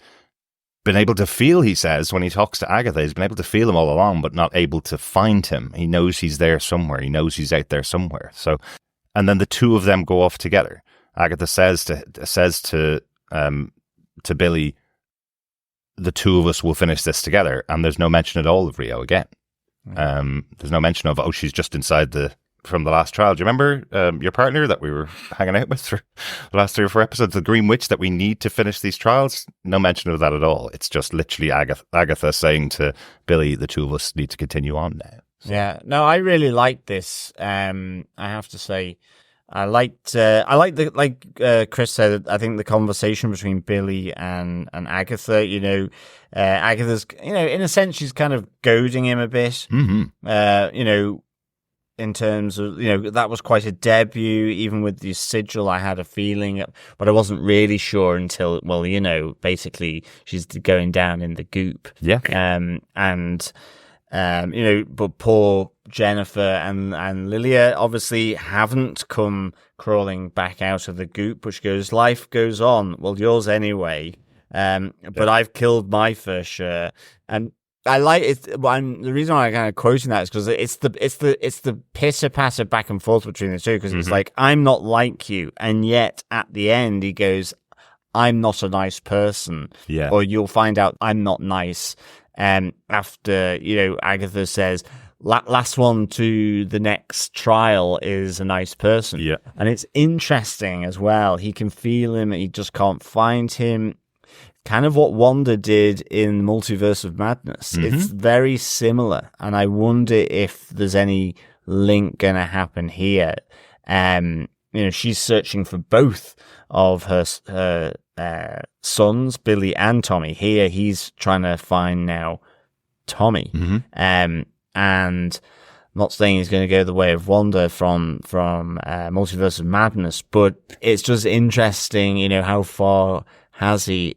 been able to feel, he says, when he talks to Agatha. He's been able to feel him all along, but not able to find him. He knows he's there somewhere. He knows he's out there somewhere. So, and then the two of them go off together. Agatha says to Billy, the two of us will finish this together. And there's no mention at all of Rio again. There's no mention of, she's just inside from the last trial. Do you remember your partner that we were hanging out with for the last 3 or 4 episodes, the Green Witch that we need to finish these trials? No mention of that at all. It's just literally Agatha saying to Billy, the two of us need to continue on now. So. Yeah, no, I really liked this. I have to say, I liked the, like Chris said, I think the conversation between Billy and Agatha, Agatha's, in a sense, she's kind of goading him a bit, in terms of, that was quite a debut. Even with the sigil, I had a feeling, but I wasn't really sure until, basically she's going down in the goop. Yeah. But poor Jennifer and Lilia obviously haven't come crawling back out of the goop, which goes, life goes on. Well, yours anyway. But I've killed my fair share. And I like it. The reason why I'm kind of quoting that is because it's the pitter patter back and forth between the two. Because it's like, I'm not like you, and yet at the end he goes, I'm not a nice person. Yeah. Or you'll find out I'm not nice. After Agatha says, last one to the next trial is a nice person. Yeah. And it's interesting as well. He can feel him. He just can't find him. Kind of what Wanda did in Multiverse of Madness. It's very similar. And I wonder if there's any link going to happen here. She's searching for both of her sons, Billy and Tommy. Here, he's trying to find now Tommy. And I'm not saying he's going to go the way of Wanda from Multiverse of Madness, but it's just interesting, how far has he,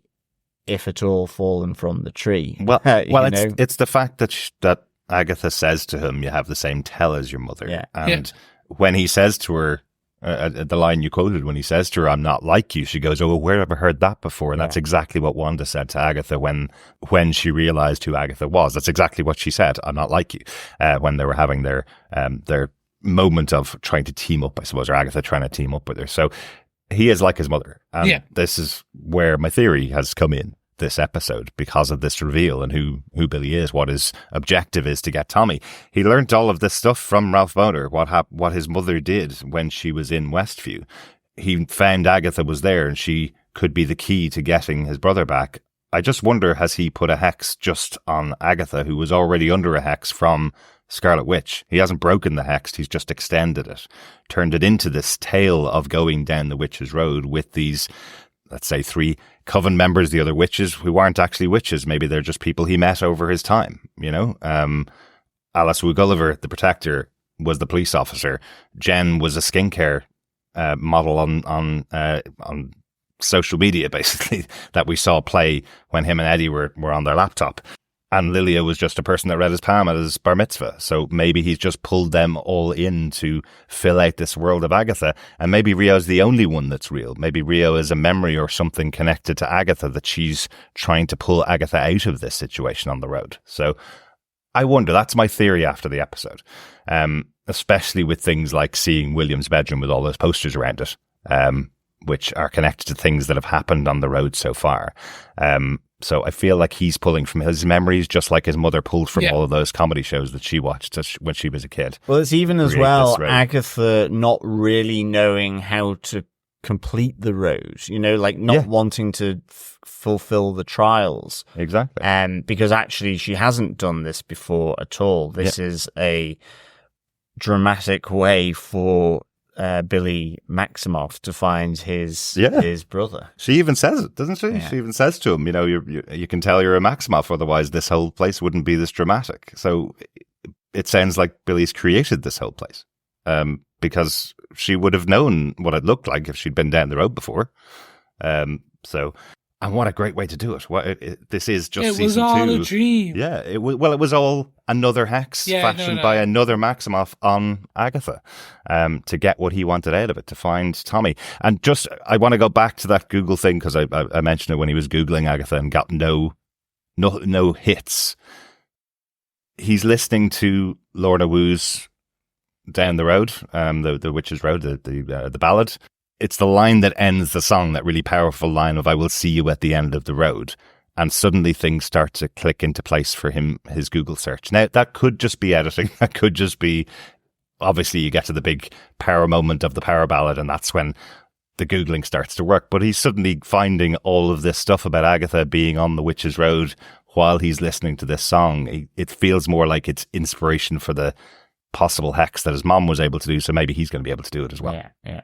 if at all, fallen from the tree? Well, it's the fact that Agatha says to him, "You have the same tell as your mother." Yeah. And when he says to her, the line you quoted, when he says to her, "I'm not like you," she goes, "Oh, where have I heard that before?" And that's exactly what Wanda said to Agatha when she realized who Agatha was. That's exactly what she said. "I'm not like you," when they were having their moment of trying to team up, I suppose, or Agatha trying to team up with her. So he is like his mother. And this is where my theory has come in this episode, because of this reveal and who Billy is, what his objective is to get Tommy. He learned all of this stuff from Ralph Boner, what his mother did when she was in Westview. He found Agatha was there and she could be the key to getting his brother back. I just wonder, has he put a hex just on Agatha, who was already under a hex from Scarlet Witch? He hasn't broken the hex, he's just extended it, turned it into this tale of going down the witch's road with these, let's say, 3 Coven members, the other witches who aren't actually witches. Maybe they're just people he met over his time, Alice Wu Gulliver, the Protector, was the police officer. Jen was a skincare model on social media, basically, that we saw play when him and Eddie were on their laptop. And Lilia was just a person that read his palm at his bar mitzvah. So maybe he's just pulled them all in to fill out this world of Agatha. And maybe Rio's the only one that's real. Maybe Rio is a memory or something connected to Agatha, that she's trying to pull Agatha out of this situation on the road. So I wonder, that's my theory after the episode. Especially with things like seeing William's bedroom with all those posters around it, which are connected to things that have happened on the road so far. So I feel like he's pulling from his memories, just like his mother pulled from all of those comedy shows that she watched when she was a kid. Well, it's even as well Agatha not really knowing how to complete the road, not wanting to fulfill the trials. Exactly. Because actually she hasn't done this before at all. This is a dramatic way for Billy Maximoff to find his brother. She even says it, doesn't she? Yeah. She even says to him, you can tell you're a Maximoff, otherwise this whole place wouldn't be this dramatic. So it sounds like Billy's created this whole place, because she would have known what it looked like if she'd been down the road before. And what a great way to do it. This is just season 2. It was all a dream. Yeah. It was all another hex fashioned by another Maximoff on Agatha, to get what he wanted out of it, to find Tommy. And just, I want to go back to that Google thing, because I mentioned it when he was Googling Agatha and got no hits. He's listening to Lorna Wu's Down the Road, the Witch's Road, the ballad. It's the line that ends the song, that really powerful line of "I will see you at the end of the road." and suddenly things start to click into place for him, his Google search. Now, that could just be editing. That could just be, obviously, you get to the big power moment of the power ballad, and that's when the Googling starts to work. But he's suddenly finding all of this stuff about Agatha being on the Witch's Road while he's listening to this song. It feels more like it's inspiration for the possible hex that his mom was able to do, so maybe he's going to be able to do it as well. Yeah.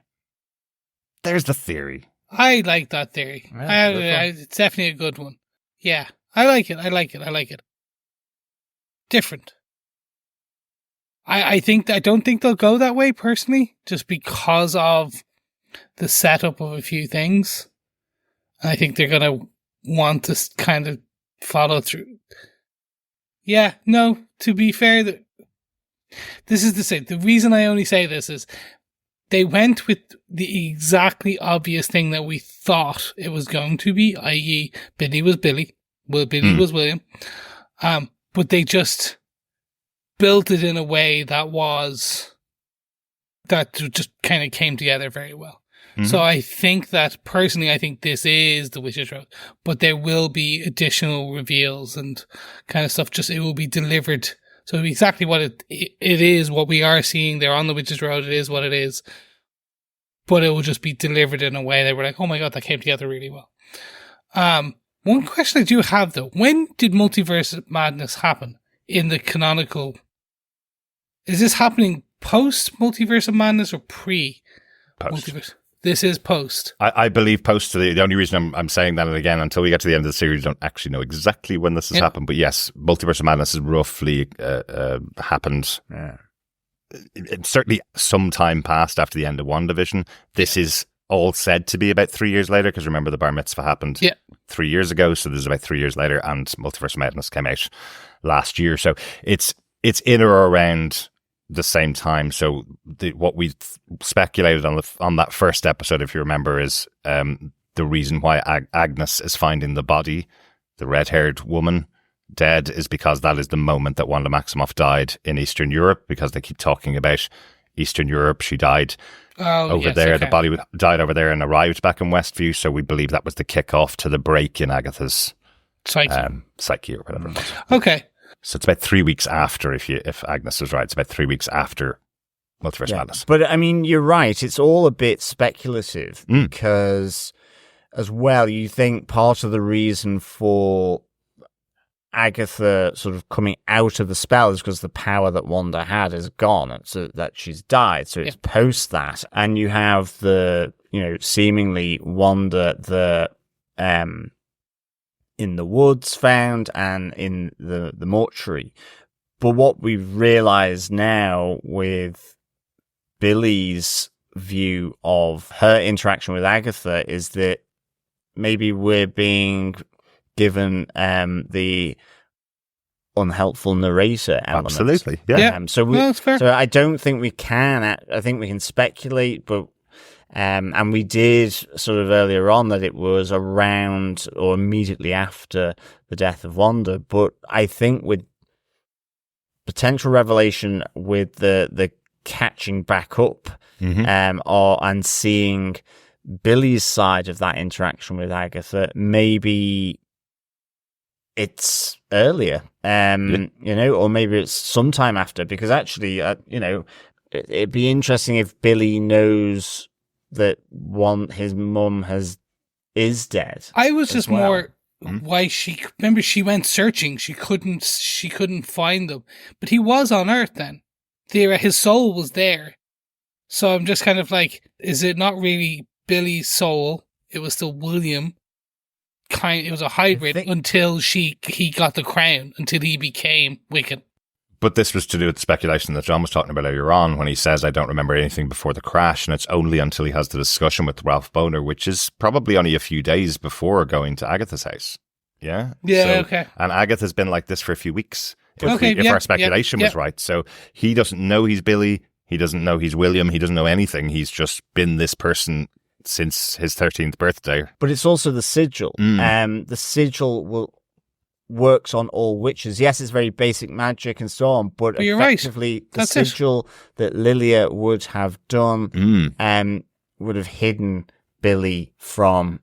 There's the theory. I like that theory. It's definitely a good one. Yeah, I like it. Different. I don't think they'll go that way personally, just because of the setup of a few things. I think they're gonna want to kind of follow through. Yeah, no. To be fair, this is the same. The reason I only say this is they went with the exactly obvious thing that we thought it was going to be, i.e., Billy was Billy, Billy was William, but they just built it in a way that just kind of came together very well. Mm-hmm. So I think that personally, I think this is the Witch's Road, but there will be additional reveals and kind of stuff. Just it will be delivered. So it'll be exactly what it is, what we are seeing. They're on the Witch's Road. It is what it is. But it will just be delivered in a way that we're like, oh my God, that came together really well. One question I do have though, when did Multiverse Madness happen in the canonical? Is this happening post Multiverse of Madness or pre Multiverse? This is post. I believe post. The only reason I'm saying that, and again, until we get to the end of the series, we don't actually know exactly when this has happened. But yes, Multiverse of Madness has roughly happened. Yeah. Certainly some time passed after the end of WandaVision. This is all said to be about 3 years later, because remember the Bar Mitzvah happened 3 years ago, so this is about 3 years later, and Multiverse of Madness came out last year. So it's in or around the same time. So what we speculated on that first episode, if you remember, is the reason why Agnes is finding the body, the red-haired woman, dead, is because that is the moment that Wanda Maximoff died in Eastern Europe, because they keep talking about Eastern Europe. She died over there. Okay. The body died over there and arrived back in Westview. So we believe that was the kickoff to the break in Agatha's psyche or whatever it was. Okay. So it's about 3 weeks after, if Agnes was right, it's about 3 weeks after Multiverse Madness. But I mean, you're right. It's all a bit speculative because, as well, you think part of the reason for Agatha sort of coming out of the spell is because the power that Wanda had is gone, so that she's died. So it's post that, and you have the seemingly Wanda in the woods found and in the mortuary. But what we've realized now with Billy's view of her interaction with Agatha is that maybe we're being given the unhelpful narrator element. Absolutely, yeah. So I don't think we can. I think we can speculate, but and we did sort of earlier on that it was around or immediately after the death of Wanda. But I think with potential revelation with the catching back up and seeing Billy's side of that interaction with Agatha, maybe it's earlier, or maybe it's sometime after, because actually, it'd be interesting if Billy knows that his mum is dead. I was just more why she went searching. She couldn't find them, but he was on Earth then. His soul was there. So I'm just kind of like, is it not really Billy's soul? It was still William. It was a hybrid until he got the crown, until he became Wiccan. But this was to do with the speculation that John was talking about earlier on when he says, I don't remember anything before the crash, and it's only until he has the discussion with Ralph Boner, which is probably only a few days before going to Agatha's house. Yeah? Yeah, okay. And Agatha's been like this for a few weeks, if our speculation was right. So he doesn't know he's Billy, he doesn't know he's William, he doesn't know anything, he's just been this person since his 13th birthday. But it's also the sigil. The sigil works on all witches. Yes, it's very basic magic and so on, but effectively the sigil that Lilia would have done would have hidden Billy from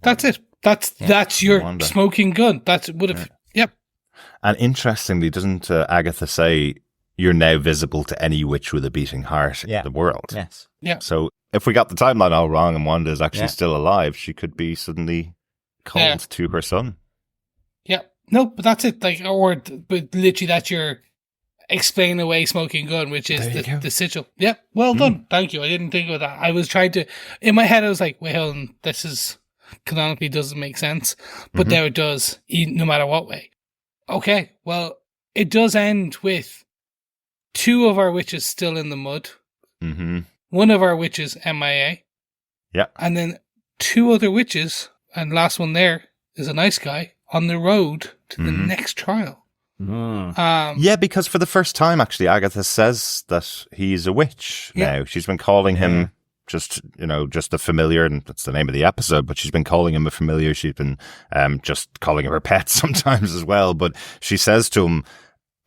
That's it. That's your Wanda. smoking gun. That's would have. Yep. And interestingly, doesn't Agatha say you're now visible to any witch with a beating heart in the world? Yes. Yeah. So if we got the timeline all wrong and Wanda is actually still alive, she could be suddenly called to her son. Yeah. No, but that's it. Like, but literally, that's your explain away smoking gun, which is the sigil. Yep. Well done. Thank you. I didn't think of that. I was trying to, in my head, I was like, well, this is canonically doesn't make sense, but now it does, no matter what way. Okay. Well, it does end with 2 of our witches still in the mud. Mm-hmm. 1 of our witches MIA. Yeah. And then 2 other witches, and last one there is a nice guy on the road to the next trial. Yeah, because for the first time, actually, Agatha says that he's a witch now. She's been calling him just a familiar, and that's the name of the episode, but she's been calling him a familiar. She's been just calling him her pet sometimes as well. But she says to him,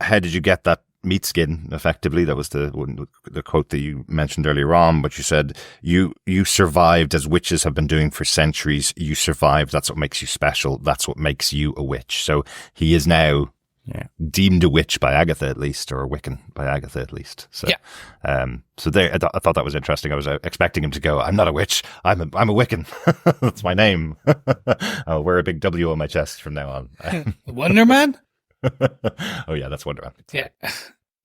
how did you get that meat skin? Effectively, that was the quote that you mentioned earlier on. But you said you survived, as witches have been doing for centuries. You survived. That's what makes you special. That's what makes you a witch. So he is now deemed a witch by Agatha, at least, or a Wiccan by Agatha, at least. So, so there, I thought that was interesting. I was expecting him to go, "I'm not a witch. I'm a Wiccan. That's my name. I'll wear a big W on my chest from now on." Wonder Man. Oh yeah, that's Wonder Man. Yeah.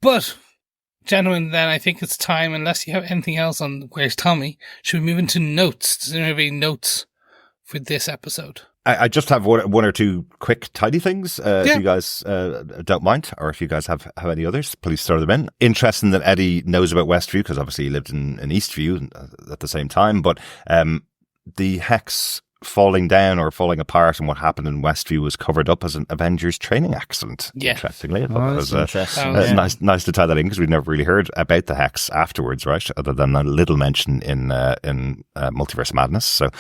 But, gentlemen, then I think it's time, unless you have anything else on Where's Tommy, should we move into notes? Does anyone have any notes for this episode? I just have one or two quick tidy things, if you guys don't mind, or if you guys have any others, please throw them in. Interesting that Eddie knows about Westview, because obviously he lived in Eastview at the same time, but the hex falling down or falling apart and what happened in Westview was covered up as an Avengers training accident. Yeah. Interestingly. I thought that was interesting. nice to tie that in, because we've never really heard about the hex afterwards, right? Other than a little mention in Multiverse Madness. So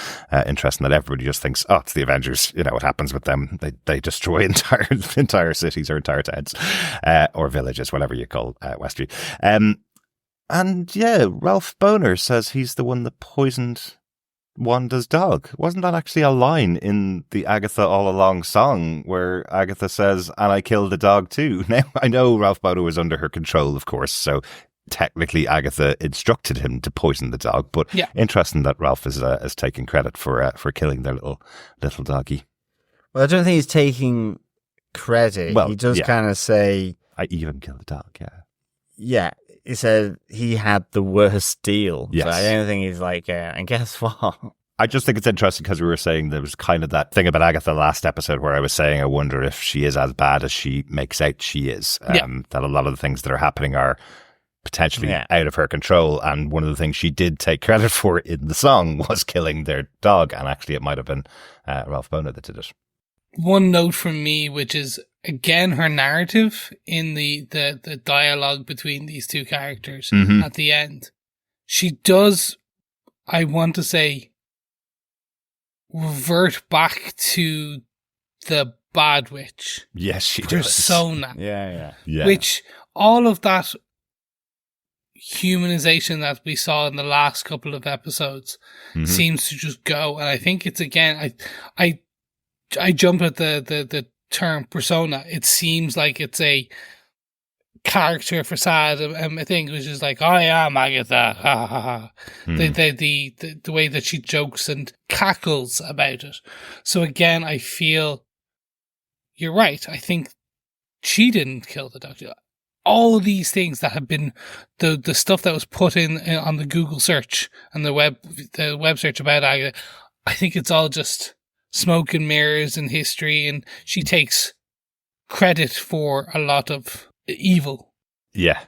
interesting that everybody just thinks, oh, it's the Avengers. You know what happens with them. They destroy entire cities or entire towns or villages, whatever you call Westview. And yeah, Ralph Boner says he's the one that poisoned Wanda's dog. Wasn't that actually a line in the Agatha All Along song where Agatha says, "And I killed the dog too"? Now, I know Ralph Boner was under her control, of course, so technically Agatha instructed him to poison the dog, but interesting that Ralph is taking credit for killing their little doggy. Well, I don't think he's taking credit. Well, he does kind of say, "I even killed the dog," Yeah. He said he had the worst deal. Yes. So I don't think he's like, and guess what? I just think it's interesting because we were saying there was kind of that thing about Agatha last episode where I was saying I wonder if she is as bad as she makes out she is. That a lot of the things that are happening are potentially out of her control. And one of the things she did take credit for in the song was killing their dog. And actually it might have been Ralph Boner that did it. One note from me, which is, again, her narrative in the dialogue between these two characters at the end. She does, I want to say, revert back to the bad witch. Yes, she persona. Yeah. Which all of that humanization that we saw in the last couple of episodes seems to just go. And I think it's, again, I jump at the term persona. It seems like it's a character facade thing, which is like, I am Agatha, ha ha ha. The way that she jokes and cackles about it. So again, I feel you're right. I think she didn't kill the doctor. All of these things that have been the stuff that was put in on the Google search and the web search about Agatha, I think it's all just smoke and mirrors and history, and she takes credit for a lot of evil. Yeah,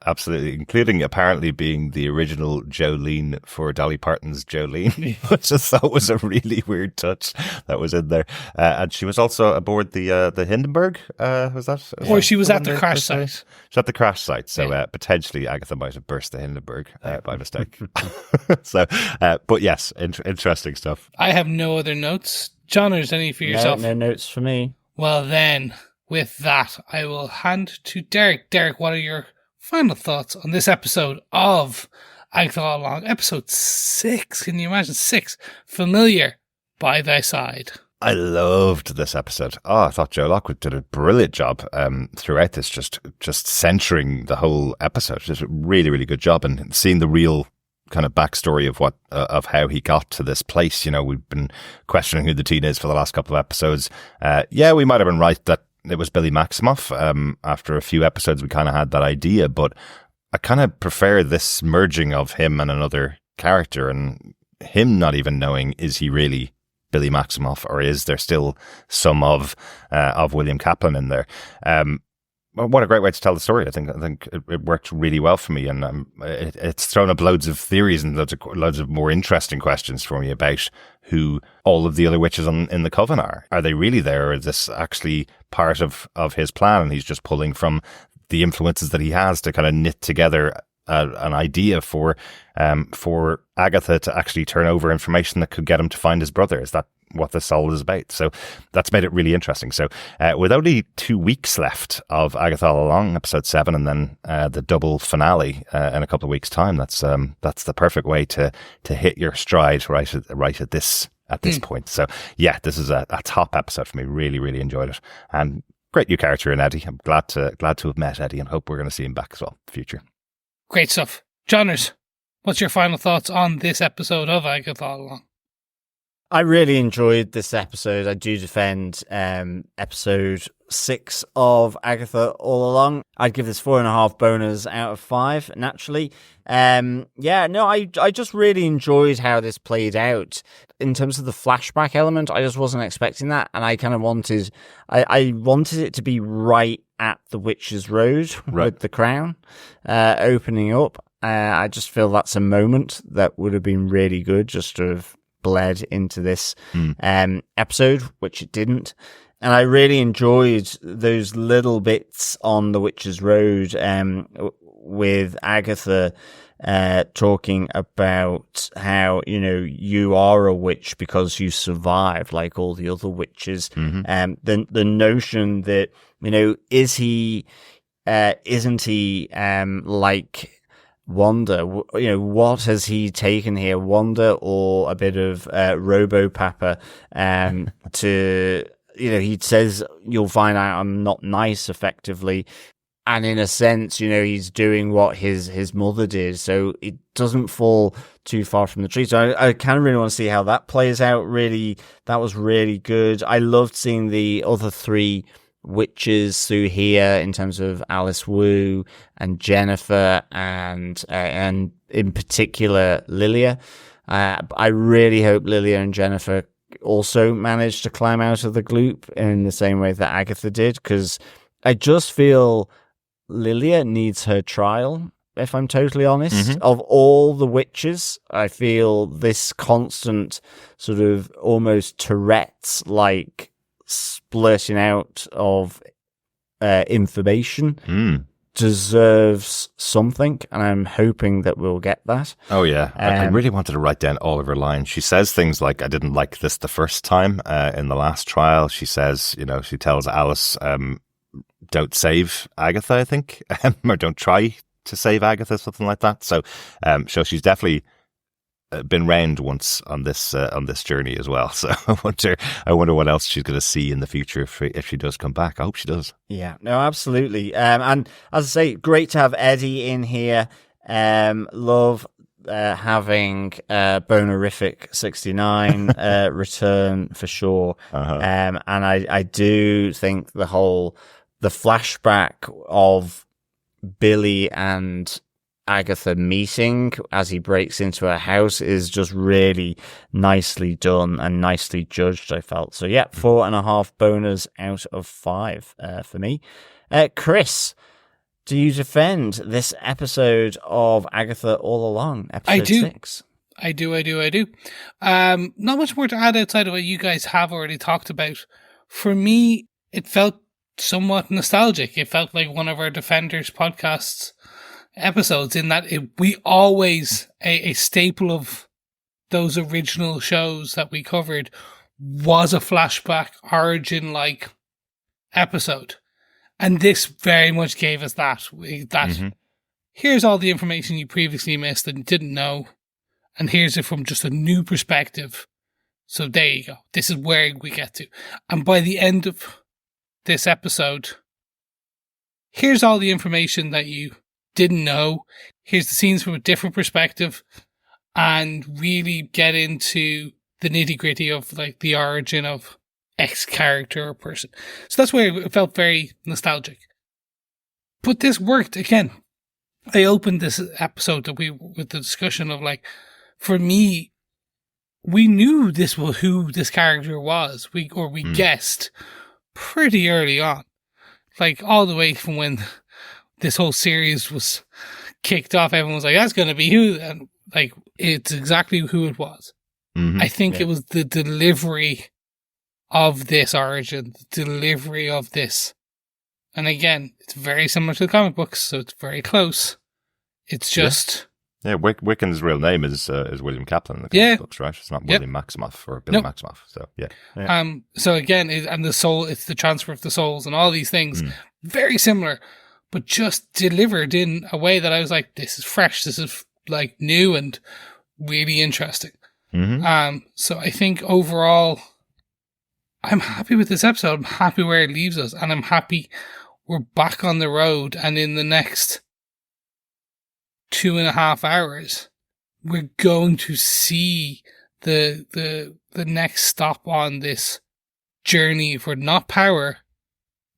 absolutely. Including apparently being the original Jolene for Dolly Parton's Jolene, which I thought was a really weird touch that was in there. And she was also aboard the Hindenburg, was that? Or she was at the crash site. She was at the crash site, so potentially Agatha might have burst the Hindenburg by mistake. So, but yes, interesting stuff. I have no other notes. John, is any for yourself? No notes for me. Well then, with that, I will hand to Derek. Derek, what are your final thoughts on this episode of Agatha All Along? Episode 6. Can you imagine? 6. Familiar. by thy side. I loved this episode. Oh, I thought Joe Lockwood did a brilliant job throughout this, just centering the whole episode. Just a really, really good job, and seeing the real kind of backstory of of how he got to this place. You know, we've been questioning who the teen is for the last couple of episodes. Yeah, we might have been right that it was Billy Maximoff. After a few episodes, we kind of had that idea, but I kind of prefer this merging of him and another character, and him not even knowing, is he really Billy Maximoff, or is there still some of William Kaplan in there? What a great way to tell the story. I think it worked really well for me, and it's thrown up loads of theories and loads of more interesting questions for me about who all of the other witches in the coven are. Are they really there, or is this actually part of his plan, and he's just pulling from the influences that he has to kind of knit together an idea for Agatha to actually turn over information that could get him to find his brother? Is that what this all is about? So that's made it really interesting. So with only 2 weeks left of Agatha All Along, episode 7, and then the double finale in a couple of weeks' time, that's the perfect way to hit your stride right at this point. So yeah, this is a top episode for me. Really, really enjoyed it, and great new character in Eddie. I'm glad to have met Eddie, and hope we're going to see him back as well in the future. Great stuff. Johners, what's your final thoughts on this episode of Agatha All Along? I really enjoyed this episode. I do defend episode 6 of Agatha All Along. I'd give this 4.5 boners out of 5, naturally. I just really enjoyed how this played out. In terms of the flashback element, I just wasn't expecting that, and I kind of wanted it to be right at the Witch's Road, right, with the crown opening up. I just feel that's a moment that would have been really good just to have bled into this episode, which it didn't. And I really enjoyed those little bits on the Witch's Road with Agatha talking about how, you know, you are a witch because you survived like all the other witches. The notion that, you know, isn't he like Wanda? You know, what has he taken here, Wanda or a bit of Robo-Papa to, you know, he says you'll find out I'm not nice, effectively. And in a sense, you know, he's doing what his mother did. So it doesn't fall too far from the tree. So I kind of really want to see how that plays out. Really, that was really good. I loved seeing the other 3 witches through here in terms of Alice Wu and Jennifer and in particular Lilia. I really hope Lilia and Jennifer also manage to climb out of the gloop in the same way that Agatha did, because I just feel Lilia needs her trial, if I'm totally honest. Of all the witches, I feel this constant sort of almost Tourette's-like splurting out of information deserves something, and I'm hoping that we'll get that. Oh yeah, I really wanted to write down all of her lines. She says things like, I didn't like this the first time in the last trial. She says, you know, she tells Alice, don't save Agatha, I think, or don't try to save Agatha, something like that. So she's definitely been round once on this journey as well. So I wonder what else she's going to see in the future if she does come back. I hope she does. Yeah, no, absolutely. And as I say, great to have Eddie in here. Love having Bonerific 69 return for sure. And I do think the flashback of Billy and Agatha meeting as he breaks into her house is just really nicely done and nicely judged, I felt. So yeah, 4.5 boners out of 5 for me. Chris, do you defend this episode of Agatha All Along, episode 6? I do. Not much more to add outside of what you guys have already talked about. For me, it felt somewhat nostalgic. It felt like one of our Defenders podcasts episodes, in that we always, a staple of those original shows that we covered was a flashback origin like episode, and this very much gave us that here's all the information you previously missed and didn't know, and here's it from just a new perspective So there you go. This is where we get to. And by the end of this episode, here's all the information that you didn't know. Here's the scenes from a different perspective, and really get into the nitty gritty of like the origin of X character or person. So that's where it felt very nostalgic. But this worked again. I opened this episode with the discussion of like, for me, we knew this was who this character was. We guessed pretty early on, like all the way from when this whole series was kicked off. Everyone was like, "That's going to be who," and like it's exactly who it was. Mm-hmm. I think it was the delivery of this origin, the delivery of this. And again, it's very similar to the comic books, so it's very close. It's just... Yeah, Wiccan's real name is William Kaplan in the comic books, right? It's not William Maximoff or Billy Maximoff, so yeah. So again, and the soul, it's the transfer of the souls and all these things, very similar, but just delivered in a way that I was like, this is fresh, this is like new and really interesting. Mm-hmm. So I think overall, I'm happy with this episode. I'm happy where it leaves us, and I'm happy we're back on the road, and in the next 2.5 hours, we're going to see the next stop on this journey for not power,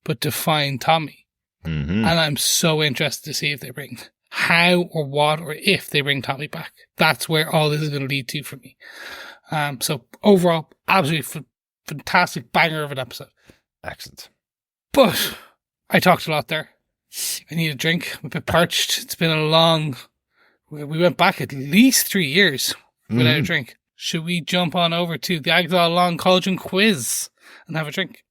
but to find Tommy. Mm-hmm. And I'm so interested to see if they bring how or what or if they bring Tommy back. That's where all this is going to lead to for me. So overall, absolutely fantastic banger of an episode. Excellent. But I talked a lot there. I need a drink. I'm a bit parched. It's been a long... We went back at least 3 years without a drink. Should we jump on over to the Agatha All Along Cauldron quiz and have a drink?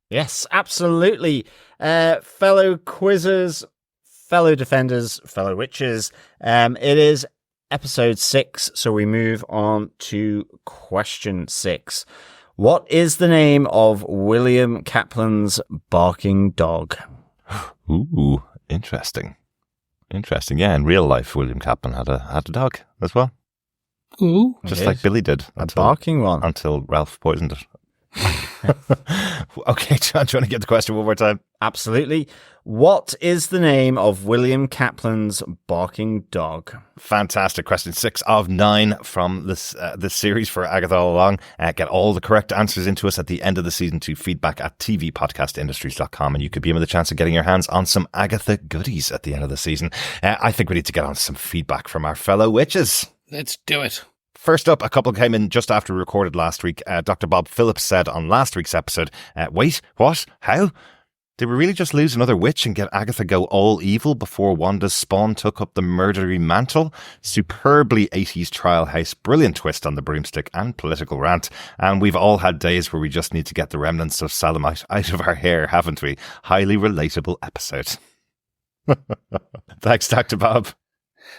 Yes, absolutely. Fellow quizzers, fellow defenders, fellow witches. It is episode 6, so we move on to question 6. What is the name of William Kaplan's barking dog? Ooh, interesting. Yeah, in real life, William Kaplan had a dog as well. Ooh. Just like Billy did. A barking one. Until Ralph poisoned it. Okay, John, do you want to get the question one more time? Absolutely. What is the name of William Kaplan's barking dog? Fantastic. Question 6 of 9 from this series for Agatha All Along. Get all the correct answers into us at the end of the season to feedback at tvpodcastindustries.com, and you could be in with a chance of getting your hands on some Agatha goodies at the end of the season. I think we need to get on some feedback from our fellow witches. Let's do it. First up, a couple came in just after we recorded last week. Dr. Bob Phillips said on last week's episode, wait, what? How? Did we really just lose another witch and get Agatha go all evil before Wanda's spawn took up the murdery mantle? Superbly 80s trial house, brilliant twist on the broomstick and political rant. And we've all had days where we just need to get the remnants of Salamite out of our hair, haven't we? Highly relatable episode. Thanks, Dr. Bob.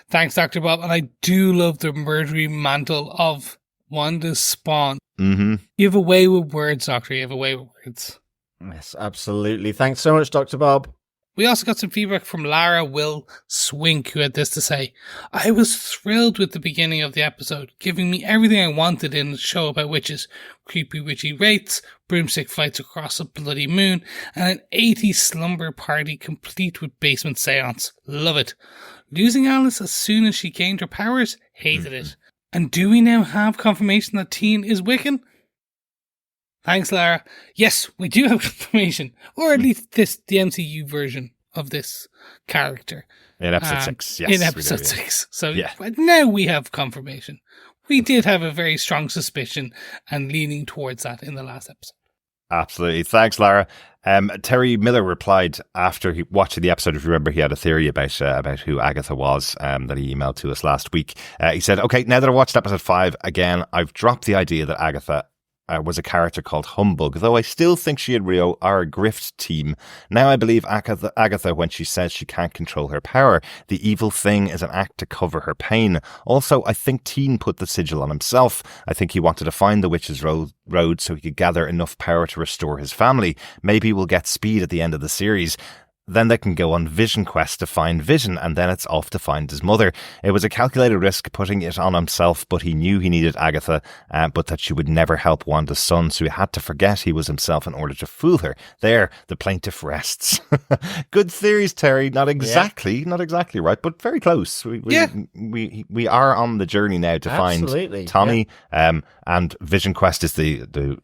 Thanks, Dr. Bob. And I do love the murdery mantle of Wanda's spawn. Mm-hmm. You have a way with words, Doctor. You have a way with words. Yes, absolutely. Thanks so much, Dr. Bob. We also got some feedback from Lara Will Swink, who had this to say. I was thrilled with the beginning of the episode, giving me everything I wanted in a show about witches. Creepy witchy wraiths, broomstick flights across a bloody moon, and an 80s slumber party complete with basement seance. Love it. Losing Alice as soon as she gained her powers? Hated it. And do we now have confirmation that Teen is Wiccan? Thanks, Lara. Yes, we do have confirmation. Or at least the MCU version of this character. In episode 6, yes. In episode 6. So now we have confirmation. We did have a very strong suspicion and leaning towards that in the last episode. Absolutely. Thanks, Lara. Terry Miller replied after watching the episode. If you remember, he had a theory about who Agatha was that he emailed to us last week. He said, okay, now that I watched episode 5 again, I've dropped the idea that Agatha was a character called Humbug, though I still think she and Rio are a grift team. Now I believe Agatha when she says she can't control her power. The evil thing is an act to cover her pain. Also, I think Teen put the sigil on himself. I think he wanted to find the witch's road so he could gather enough power to restore his family. Maybe we'll get Speed at the end of the series. Then they can go on Vision quest to find Vision, and then it's off to find his mother. It was a calculated risk putting it on himself, but he knew he needed Agatha, but that she would never help Wanda's son, so he had to forget he was himself in order to fool her. There, the plaintiff rests. Good theories, Terry. Not exactly right, but very close. We are on the journey now to find Tommy, and Vision quest is the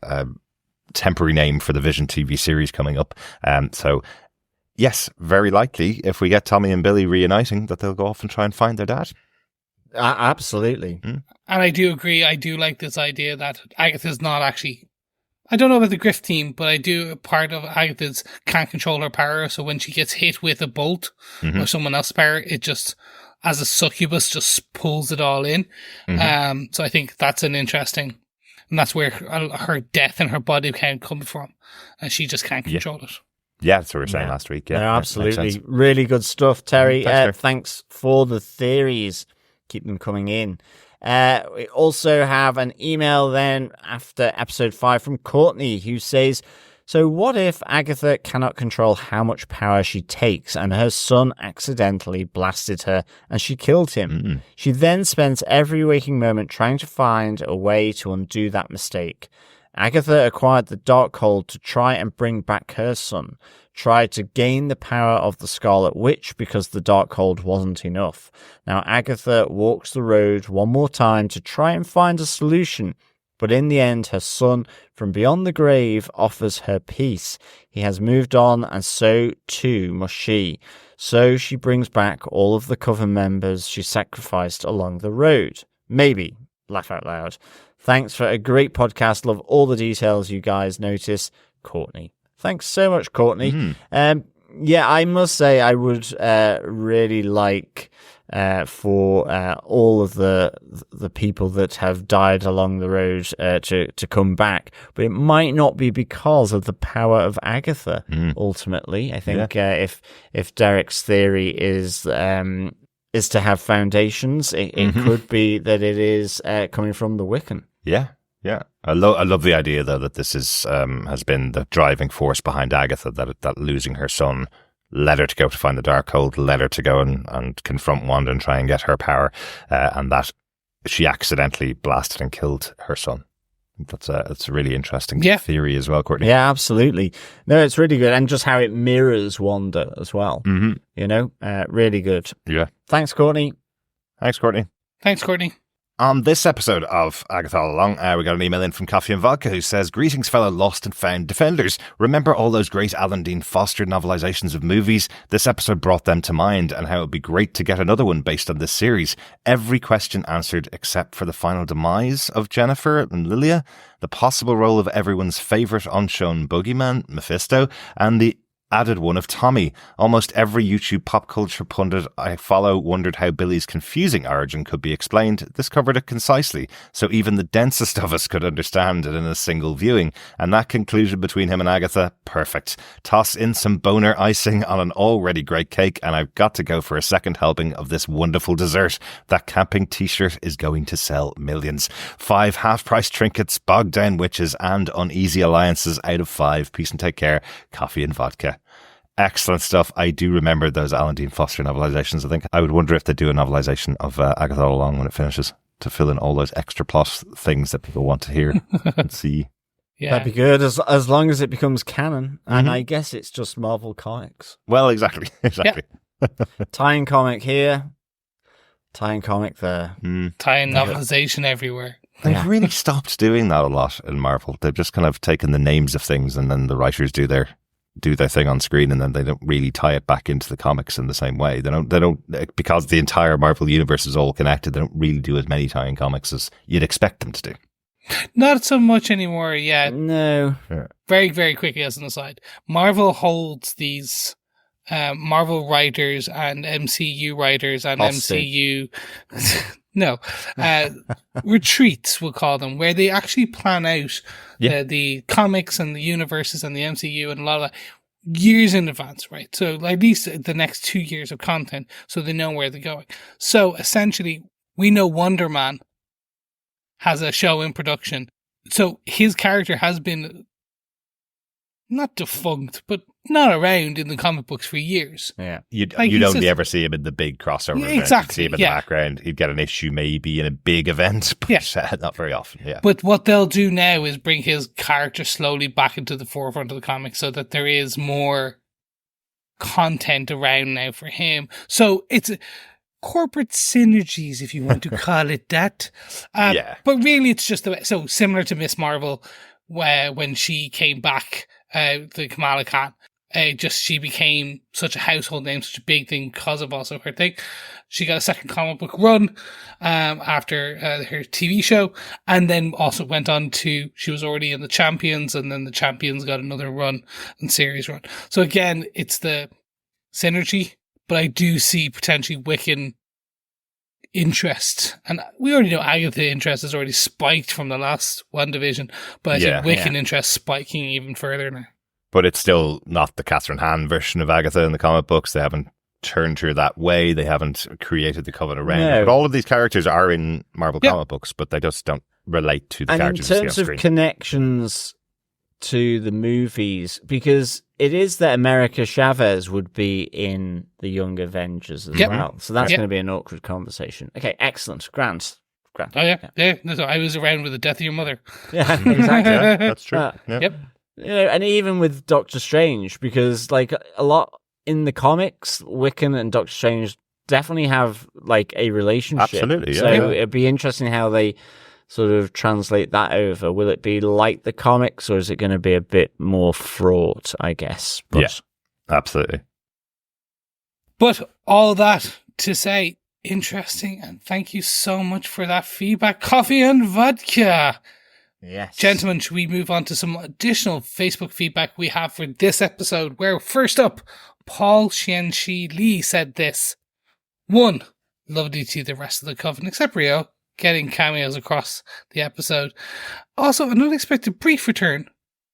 temporary name for the Vision TV series coming up. So yes, very likely if we get Tommy and Billy reuniting that they'll go off and try and find their dad. Absolutely. And I do agree. I do like this idea that Agatha's not actually, I don't know about the Griff team, but I do, part of Agatha's can't control her power. So when she gets hit with a bolt or someone else's power, it just, as a succubus, just pulls it all in. So I think that's an interesting, and that's where her death and her body can come from. And she just can't control it. Yeah, that's what we were saying last week. Yeah, no, absolutely. Really good stuff, Terry. Thanks for the theories. Keep them coming in. We also have an email then after episode 5 from Courtney, who says, so what if Agatha cannot control how much power she takes and her son accidentally blasted her and she killed him? She then spends every waking moment trying to find a way to undo that mistake. Agatha acquired the Darkhold to try and bring back her son, tried to gain the power of the Scarlet Witch because the Darkhold wasn't enough. Now Agatha walks the road one more time to try and find a solution, but in the end her son from beyond the grave offers her peace. He has moved on, and so too must she. So she brings back all of the Coven members she sacrificed along the road. Maybe. Laugh out loud. Thanks for a great podcast. Love all the details you guys notice. Courtney. Thanks so much, Courtney. Yeah, I must say I would really like for all of the people that have died along the road to come back, but it might not be because of the power of Agatha. Ultimately, I think if Derek's theory is to have foundations, it could be that it is coming from the Wiccan. Yeah. I love the idea though that this is has been the driving force behind Agatha, that losing her son led her to go to find the Darkhold, led her to go and confront Wanda and try and get her power, and that she accidentally blasted and killed her son. That's a really interesting theory as well, Courtney. Yeah, absolutely. No, it's really good, and just how it mirrors Wanda as well. You know, really good. Yeah. Thanks, Courtney. Thanks, Courtney. Thanks, Courtney. On this episode of Agatha All Along, we got an email in from Coffee and Vodka who says, greetings fellow lost and found defenders. Remember all those great Alan Dean Foster novelizations of movies? This episode brought them to mind, and how it would be great to get another one based on this series. Every question answered except for the final demise of Jennifer and Lilia, the possible role of everyone's favourite unshown boogeyman, Mephisto, and the added one of Tommy. Almost every YouTube pop culture pundit I follow wondered how Billy's confusing origin could be explained. This covered it concisely, so even the densest of us could understand it in a single viewing. And that conclusion between him and Agatha, perfect. Toss in some boner icing on an already great cake, and I've got to go for a second helping of this wonderful dessert. That camping t-shirt is going to sell millions. 5 half-price trinkets, bogged down witches, and uneasy alliances out of 5. Peace and take care. Coffee and vodka. Excellent stuff. I do remember those Alan Dean Foster novelizations. I think I would wonder if they do a novelization of Agatha All Along when it finishes, to fill in all those extra plot things that people want to hear and see. Yeah. That'd be good, as long as it becomes canon. And I guess it's just Marvel Comics. Well, exactly. Tie-in comic here, tie-in comic there. Tie-in novelization everywhere. They've really stopped doing that a lot in Marvel. They've just kind of taken the names of things and then the writers do their thing on screen, and then they don't really tie it back into the comics in the same way. They don't, because the entire Marvel universe is all connected, they don't really do as many tie-in comics as you'd expect them to do. Not so much anymore, yeah. No. Very, very quickly as an aside, Marvel holds these Marvel writers and MCU writers and MCU retreats, we'll call them, where they actually plan out the comics and the universes and the MCU and a lot of that years in advance, right? So at least the next 2 years of content, so they know where they're going. So essentially, we know Wonder Man has a show in production. So his character has been not defunct, but not around in the comic books for years. Yeah. You'd Like, he's only just- ever see him in the big crossover Yeah, event. exactly, You'd see him in yeah. the background. He'd get an issue maybe in a big event, but not very often. Yeah. But what they'll do now is bring his character slowly back into the forefront of the comic so that there is more content around now for him. So it's corporate synergies, if you want to call it that. Yeah. But really, it's just so similar to Miss Marvel, where when she came back, the Kamala Khan, she became such a household name, such a big thing because of also her thing. She got a second comic book run after her TV show, and then also went on to, she was already in the Champions, and then the Champions got another run and series run. So again, it's the synergy, but I do see potentially Wiccan interest, and we already know Agatha interest has already spiked from the last WandaVision, but I think Wiccan interest spiking even further now. But it's still not the Catherine Hahn version of Agatha in the comic books. They haven't turned her that way. They haven't created the coven around her. But all of these characters are in Marvel comic books, but they just don't relate to the characters you see on in terms of screen. connections to the movies, because it is that America Chavez would be in the Young Avengers as well. So that's going to be an awkward conversation. Okay, excellent. Grant. Oh, yeah. No, so I was around with the death of your mother. Yeah, exactly. Yeah, that's true. Yeah. Yep. You know, and even with Doctor Strange, because like a lot in the comics, Wiccan and Doctor Strange definitely have like a relationship. Absolutely, yeah. So Yeah. it'd be interesting how they sort of translate that over. Will it be like the comics, or is it going to be a bit more fraught, I guess? But, Yeah. Absolutely. But all that to say, interesting, and thank you so much for that feedback. Coffee and vodka. Yes. Gentlemen, should we move on to some additional Facebook feedback we have for this episode? Where first up, Paul Xianxi Li said this. 1. Lovely to see the rest of the coven, except Rio, getting cameos across the episode. Also, an unexpected brief return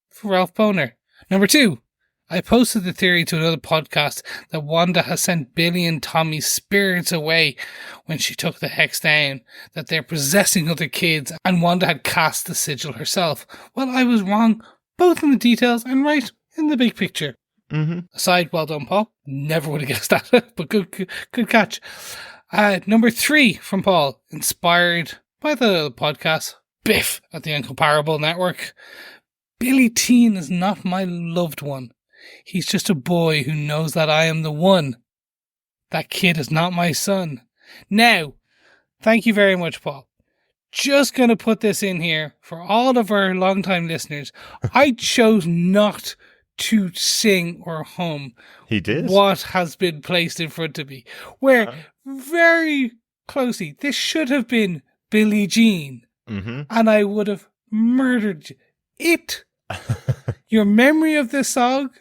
for Ralph Boner. Number 2. I posted the theory to another podcast that Wanda has sent Billy and Tommy's spirits away when she took the hex down, that they're possessing other kids, and Wanda had cast the sigil herself. Well, I was wrong, both in the details and right in the big picture. Mm-hmm. Aside, well done, Paul. Never would have guessed that, but good catch. Number 3 from Paul, inspired by the podcast Biff at the Incomparable Network. Billy Teen is not my loved one. He's just a boy who knows that I am the one. That kid is not my son. Now, thank you very much, Paul. Just going to put this in here for all of our longtime listeners. I chose not to sing or hum He did. what has been placed in front of me. Where very closely, this should have been Billie Jean. Mm-hmm. And I would have murdered you. Your memory of this song,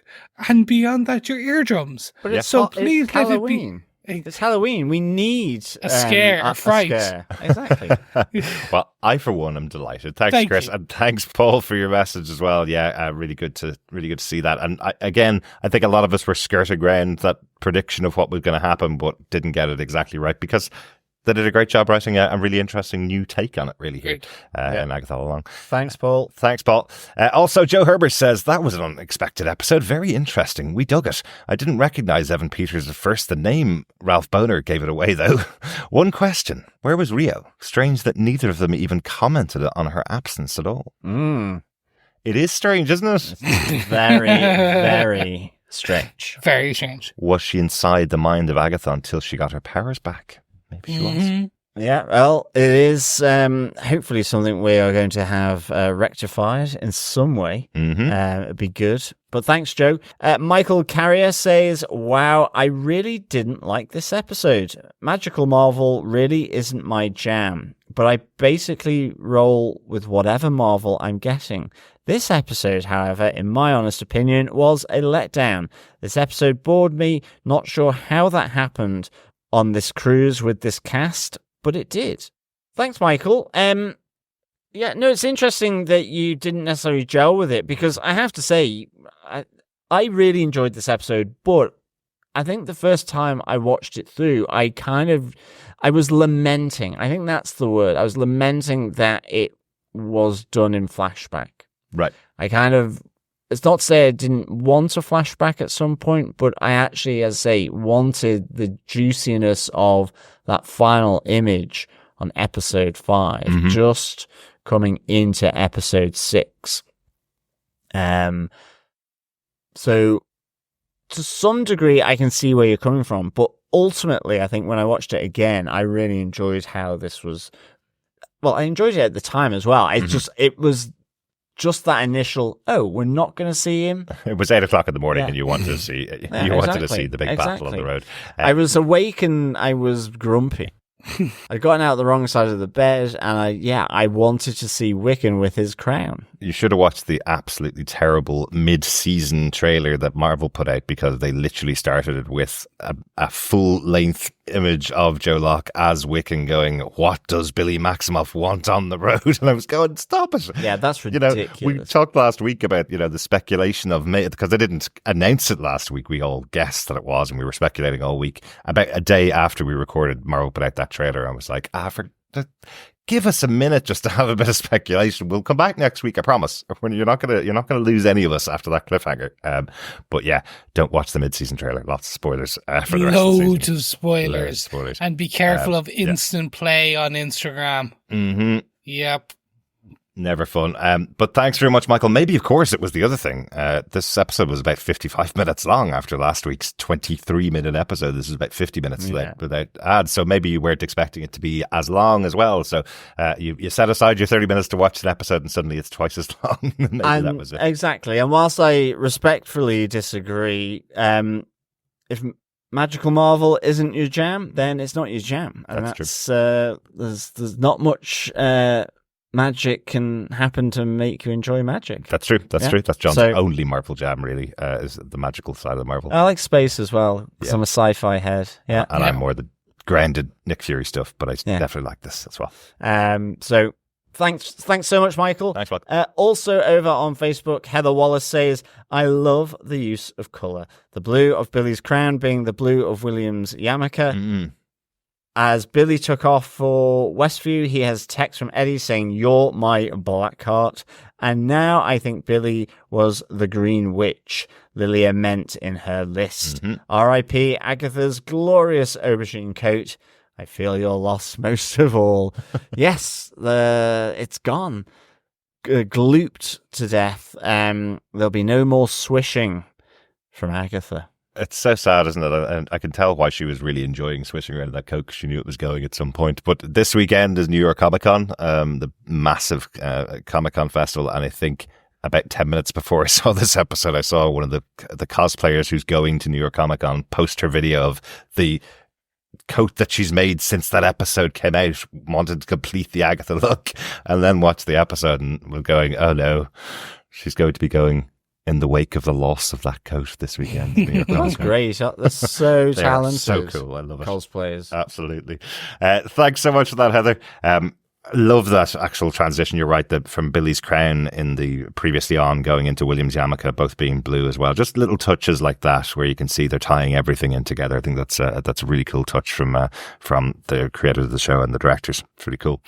and beyond that, your eardrums. But it's So it's please let it be Halloween. It's Halloween. We need a scare, a fright. scare. Exactly. Well, I for one am delighted. Thanks, Thank Chris, you. and thanks, Paul, for your message as well. Yeah, really good to see that. And I think a lot of us were skirting around that prediction of what was going to happen, but didn't get it exactly right because they did a great job writing a really interesting new take on it. Really here in Agatha All Along. Thanks, Paul. Thanks, Paul. Also, Joe Herbert says, that was an unexpected episode. Very interesting. We dug it. I didn't recognize Evan Peters at first. The name Ralph Boner gave it away, though. One question. Where was Rio? Strange that neither of them even commented on her absence at all. It is strange, isn't it? Very, very strange. Very strange. Was she inside the mind of Agatha until she got her powers back? Maybe she was. Yeah, well, it is hopefully something we are going to have rectified in some way. It'd be good. But thanks, Joe. Michael Carrier says, wow, I really didn't like this episode. Magical Marvel really isn't my jam, but I basically roll with whatever Marvel I'm getting. This episode, however, in my honest opinion, was a letdown. This episode bored me. Not sure how that happened on this cruise with this cast, but it did. Thanks, Michael. Yeah, no, it's interesting that you didn't necessarily gel with it, because I have to say, I really enjoyed this episode, but I think the first time I watched it through, I was lamenting. I think that's the word. I was lamenting that it was done in flashback. Right. I kind of it's not to say I didn't want a flashback at some point, but I actually, as I say, wanted the juiciness of that final image on episode 5, just coming into episode 6. So to some degree, I can see where you're coming from, but ultimately, I think when I watched it again, I really enjoyed how this was. Well, I enjoyed it at the time as well. It was just that initial, we're not going to see him. It was 8 o'clock in the morning, and you wanted to see wanted to see the big battle on the road. I was awake and I was grumpy. I'd gotten out the wrong side of the bed, and I wanted to see Wiccan with his crown. You should have watched the absolutely terrible mid-season trailer that Marvel put out, because they literally started it with a full-length image of Joe Locke as Wiccan going, "What does Billy Maximoff want on the road?" And I was going, "Stop it!" Yeah, that's ridiculous. We talked last week about the speculation of May, because they didn't announce it last week. We all guessed that it was, and we were speculating all week. About a day after we recorded, Marvel put out that trailer. I was like, give us a minute just to have a bit of speculation. We'll come back next week, I promise. When you're not gonna lose any of us after that cliffhanger. But yeah, don't watch the mid-season trailer. Lots of spoilers for the rest of the season. Loads of spoilers. And be careful of instant play on Instagram. Yep. Never fun. But thanks very much, Michael. Maybe, of course, it was the other thing. This episode was about 55 minutes long after last week's 23-minute episode. This is about 50 minutes without ads. So maybe you weren't expecting it to be as long as well. So you set aside your 30 minutes to watch an episode, and suddenly it's twice as long. Maybe that was it. Exactly. And whilst I respectfully disagree, if Magical Marvel isn't your jam, then it's not your jam. And that's true. There's not much magic can happen to make you enjoy magic. That's true. That's true. That's John's only Marvel jam, really, is the magical side of the Marvel. I like space as well, because I'm a sci-fi head. Yeah. And I'm more the grounded Nick Fury stuff, but I definitely like this as well. So thanks so much, Michael. Thanks, Mark. Also over on Facebook, Heather Wallace says, "I love the use of colour. The blue of Billy's crown being the blue of William's yarmulke. As Billy took off for Westview, he has text from Eddie saying, 'You're my black heart.' And now I think Billy was the Green Witch Lilia meant in her list. R.I.P. Agatha's glorious aubergine coat. I feel your loss most of all." Yes, it's gone. Glooped to death. There'll be no more swishing from Agatha. It's so sad, isn't it? And I can tell why she was really enjoying swishing around that coat, because she knew it was going at some point. But this weekend is New York Comic Con, the massive Comic Con festival. And I think about 10 minutes before I saw this episode, I saw one of the cosplayers who's going to New York Comic Con post her video of the coat that she's made since that episode came out, wanted to complete the Agatha look, and then watched the episode and was going, "Oh no, she's going to be going in the wake of the loss of that coat this weekend." That's great. That's so talented. So cool. I love it. Cosplayers. Absolutely. Thanks so much for that, Heather. Love that actual transition. You're right, that from Billy's crown in the previously on going into William's yarmulke, both being blue as well. Just little touches like that where you can see they're tying everything in together. I think that's a really cool touch from the creators of the show and the directors. It's really cool.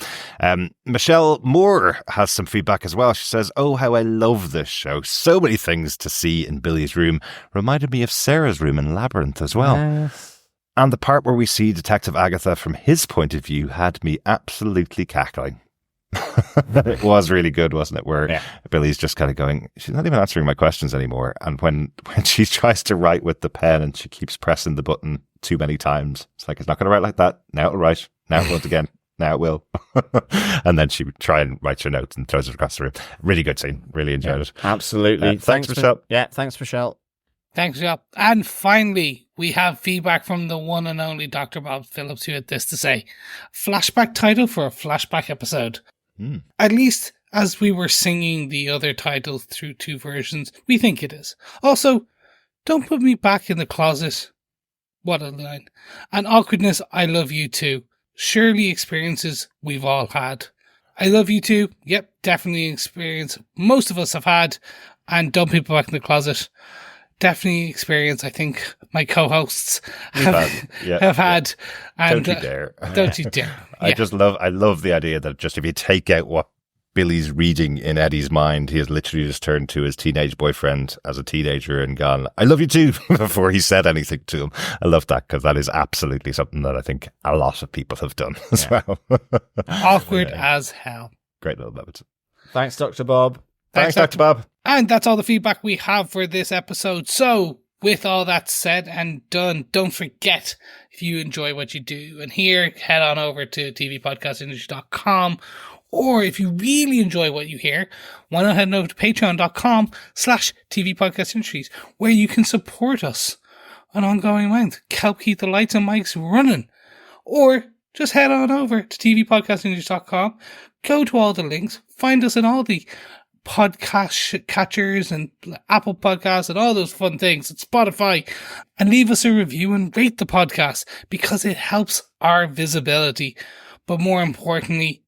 Michelle Moore has some feedback as well. She says, "Oh, how I love this show. So many things to see in Billy's room. Reminded me of Sarah's room in Labyrinth as well." Yes. And the part where we see Detective Agatha from his point of view had me absolutely cackling. It was really good, wasn't it? Where Billy's just kind of going, she's not even answering my questions anymore. And when she tries to write with the pen and she keeps pressing the button too many times, it's like, it's not going to write like that. Now it'll write. Now it won't again. Now it will. And then she would try and write her notes and throws it across the room. Really good scene. Really enjoyed it. Absolutely. Thanks, Michelle. Thanks, Michelle. Thanks, Job. And finally, we have feedback from the one and only Dr. Bob Phillips, who had this to say. Flashback title for a flashback episode. At least, as we were singing the other title through 2 versions, we think it is. Also, don't put me back in the closet. What a line. And awkwardness, I love you too. Surely experiences we've all had. I love you too. Yep, definitely an experience most of us have had. And don't put me back in the closet. Definitely experience I think my co-hosts have had. And, don't you dare. Don't you dare. I love the idea that just if you take out what Billy's reading in Eddie's mind. He has literally just turned to his teenage boyfriend as a teenager and gone, I love you too, before he said anything to him. I love that because that is absolutely something that I think a lot of people have done as well. Awkward as hell. Great little moment. Thanks, Dr. Bob. Thanks, Dr. Bob. And that's all the feedback we have for this episode. So, with all that said and done, don't forget, if you enjoy what you do and hear, head on over to tvpodcastindustry.com. Or if you really enjoy what you hear, why not head over to patreon.com/tvpodcastindustries, where you can support us on ongoing length, help keep the lights and mics running. Or just head on over to tvpodcastindustries.com, go to all the links, find us in all the podcast catchers and Apple Podcasts and all those fun things at Spotify, and leave us a review and rate the podcast because it helps our visibility. But more importantly,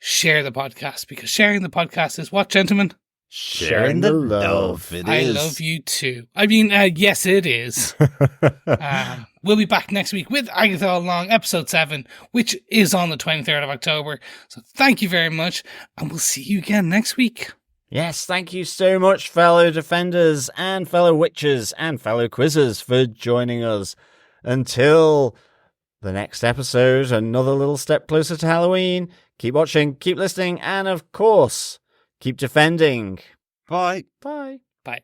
share the podcast, because sharing the podcast is what, gentlemen? Sharing the love. It I is. love you too. I mean, yes, it is. We'll be back next week with Agatha All Along, episode 7, which is on the 23rd of October. So thank you very much, and we'll see you again next week. Yes, thank you so much, fellow defenders and fellow witches and fellow quizzers, for joining us. Until the next episode, another little step closer to Halloween. Keep watching, keep listening, and of course, keep defending. Bye. Bye. Bye.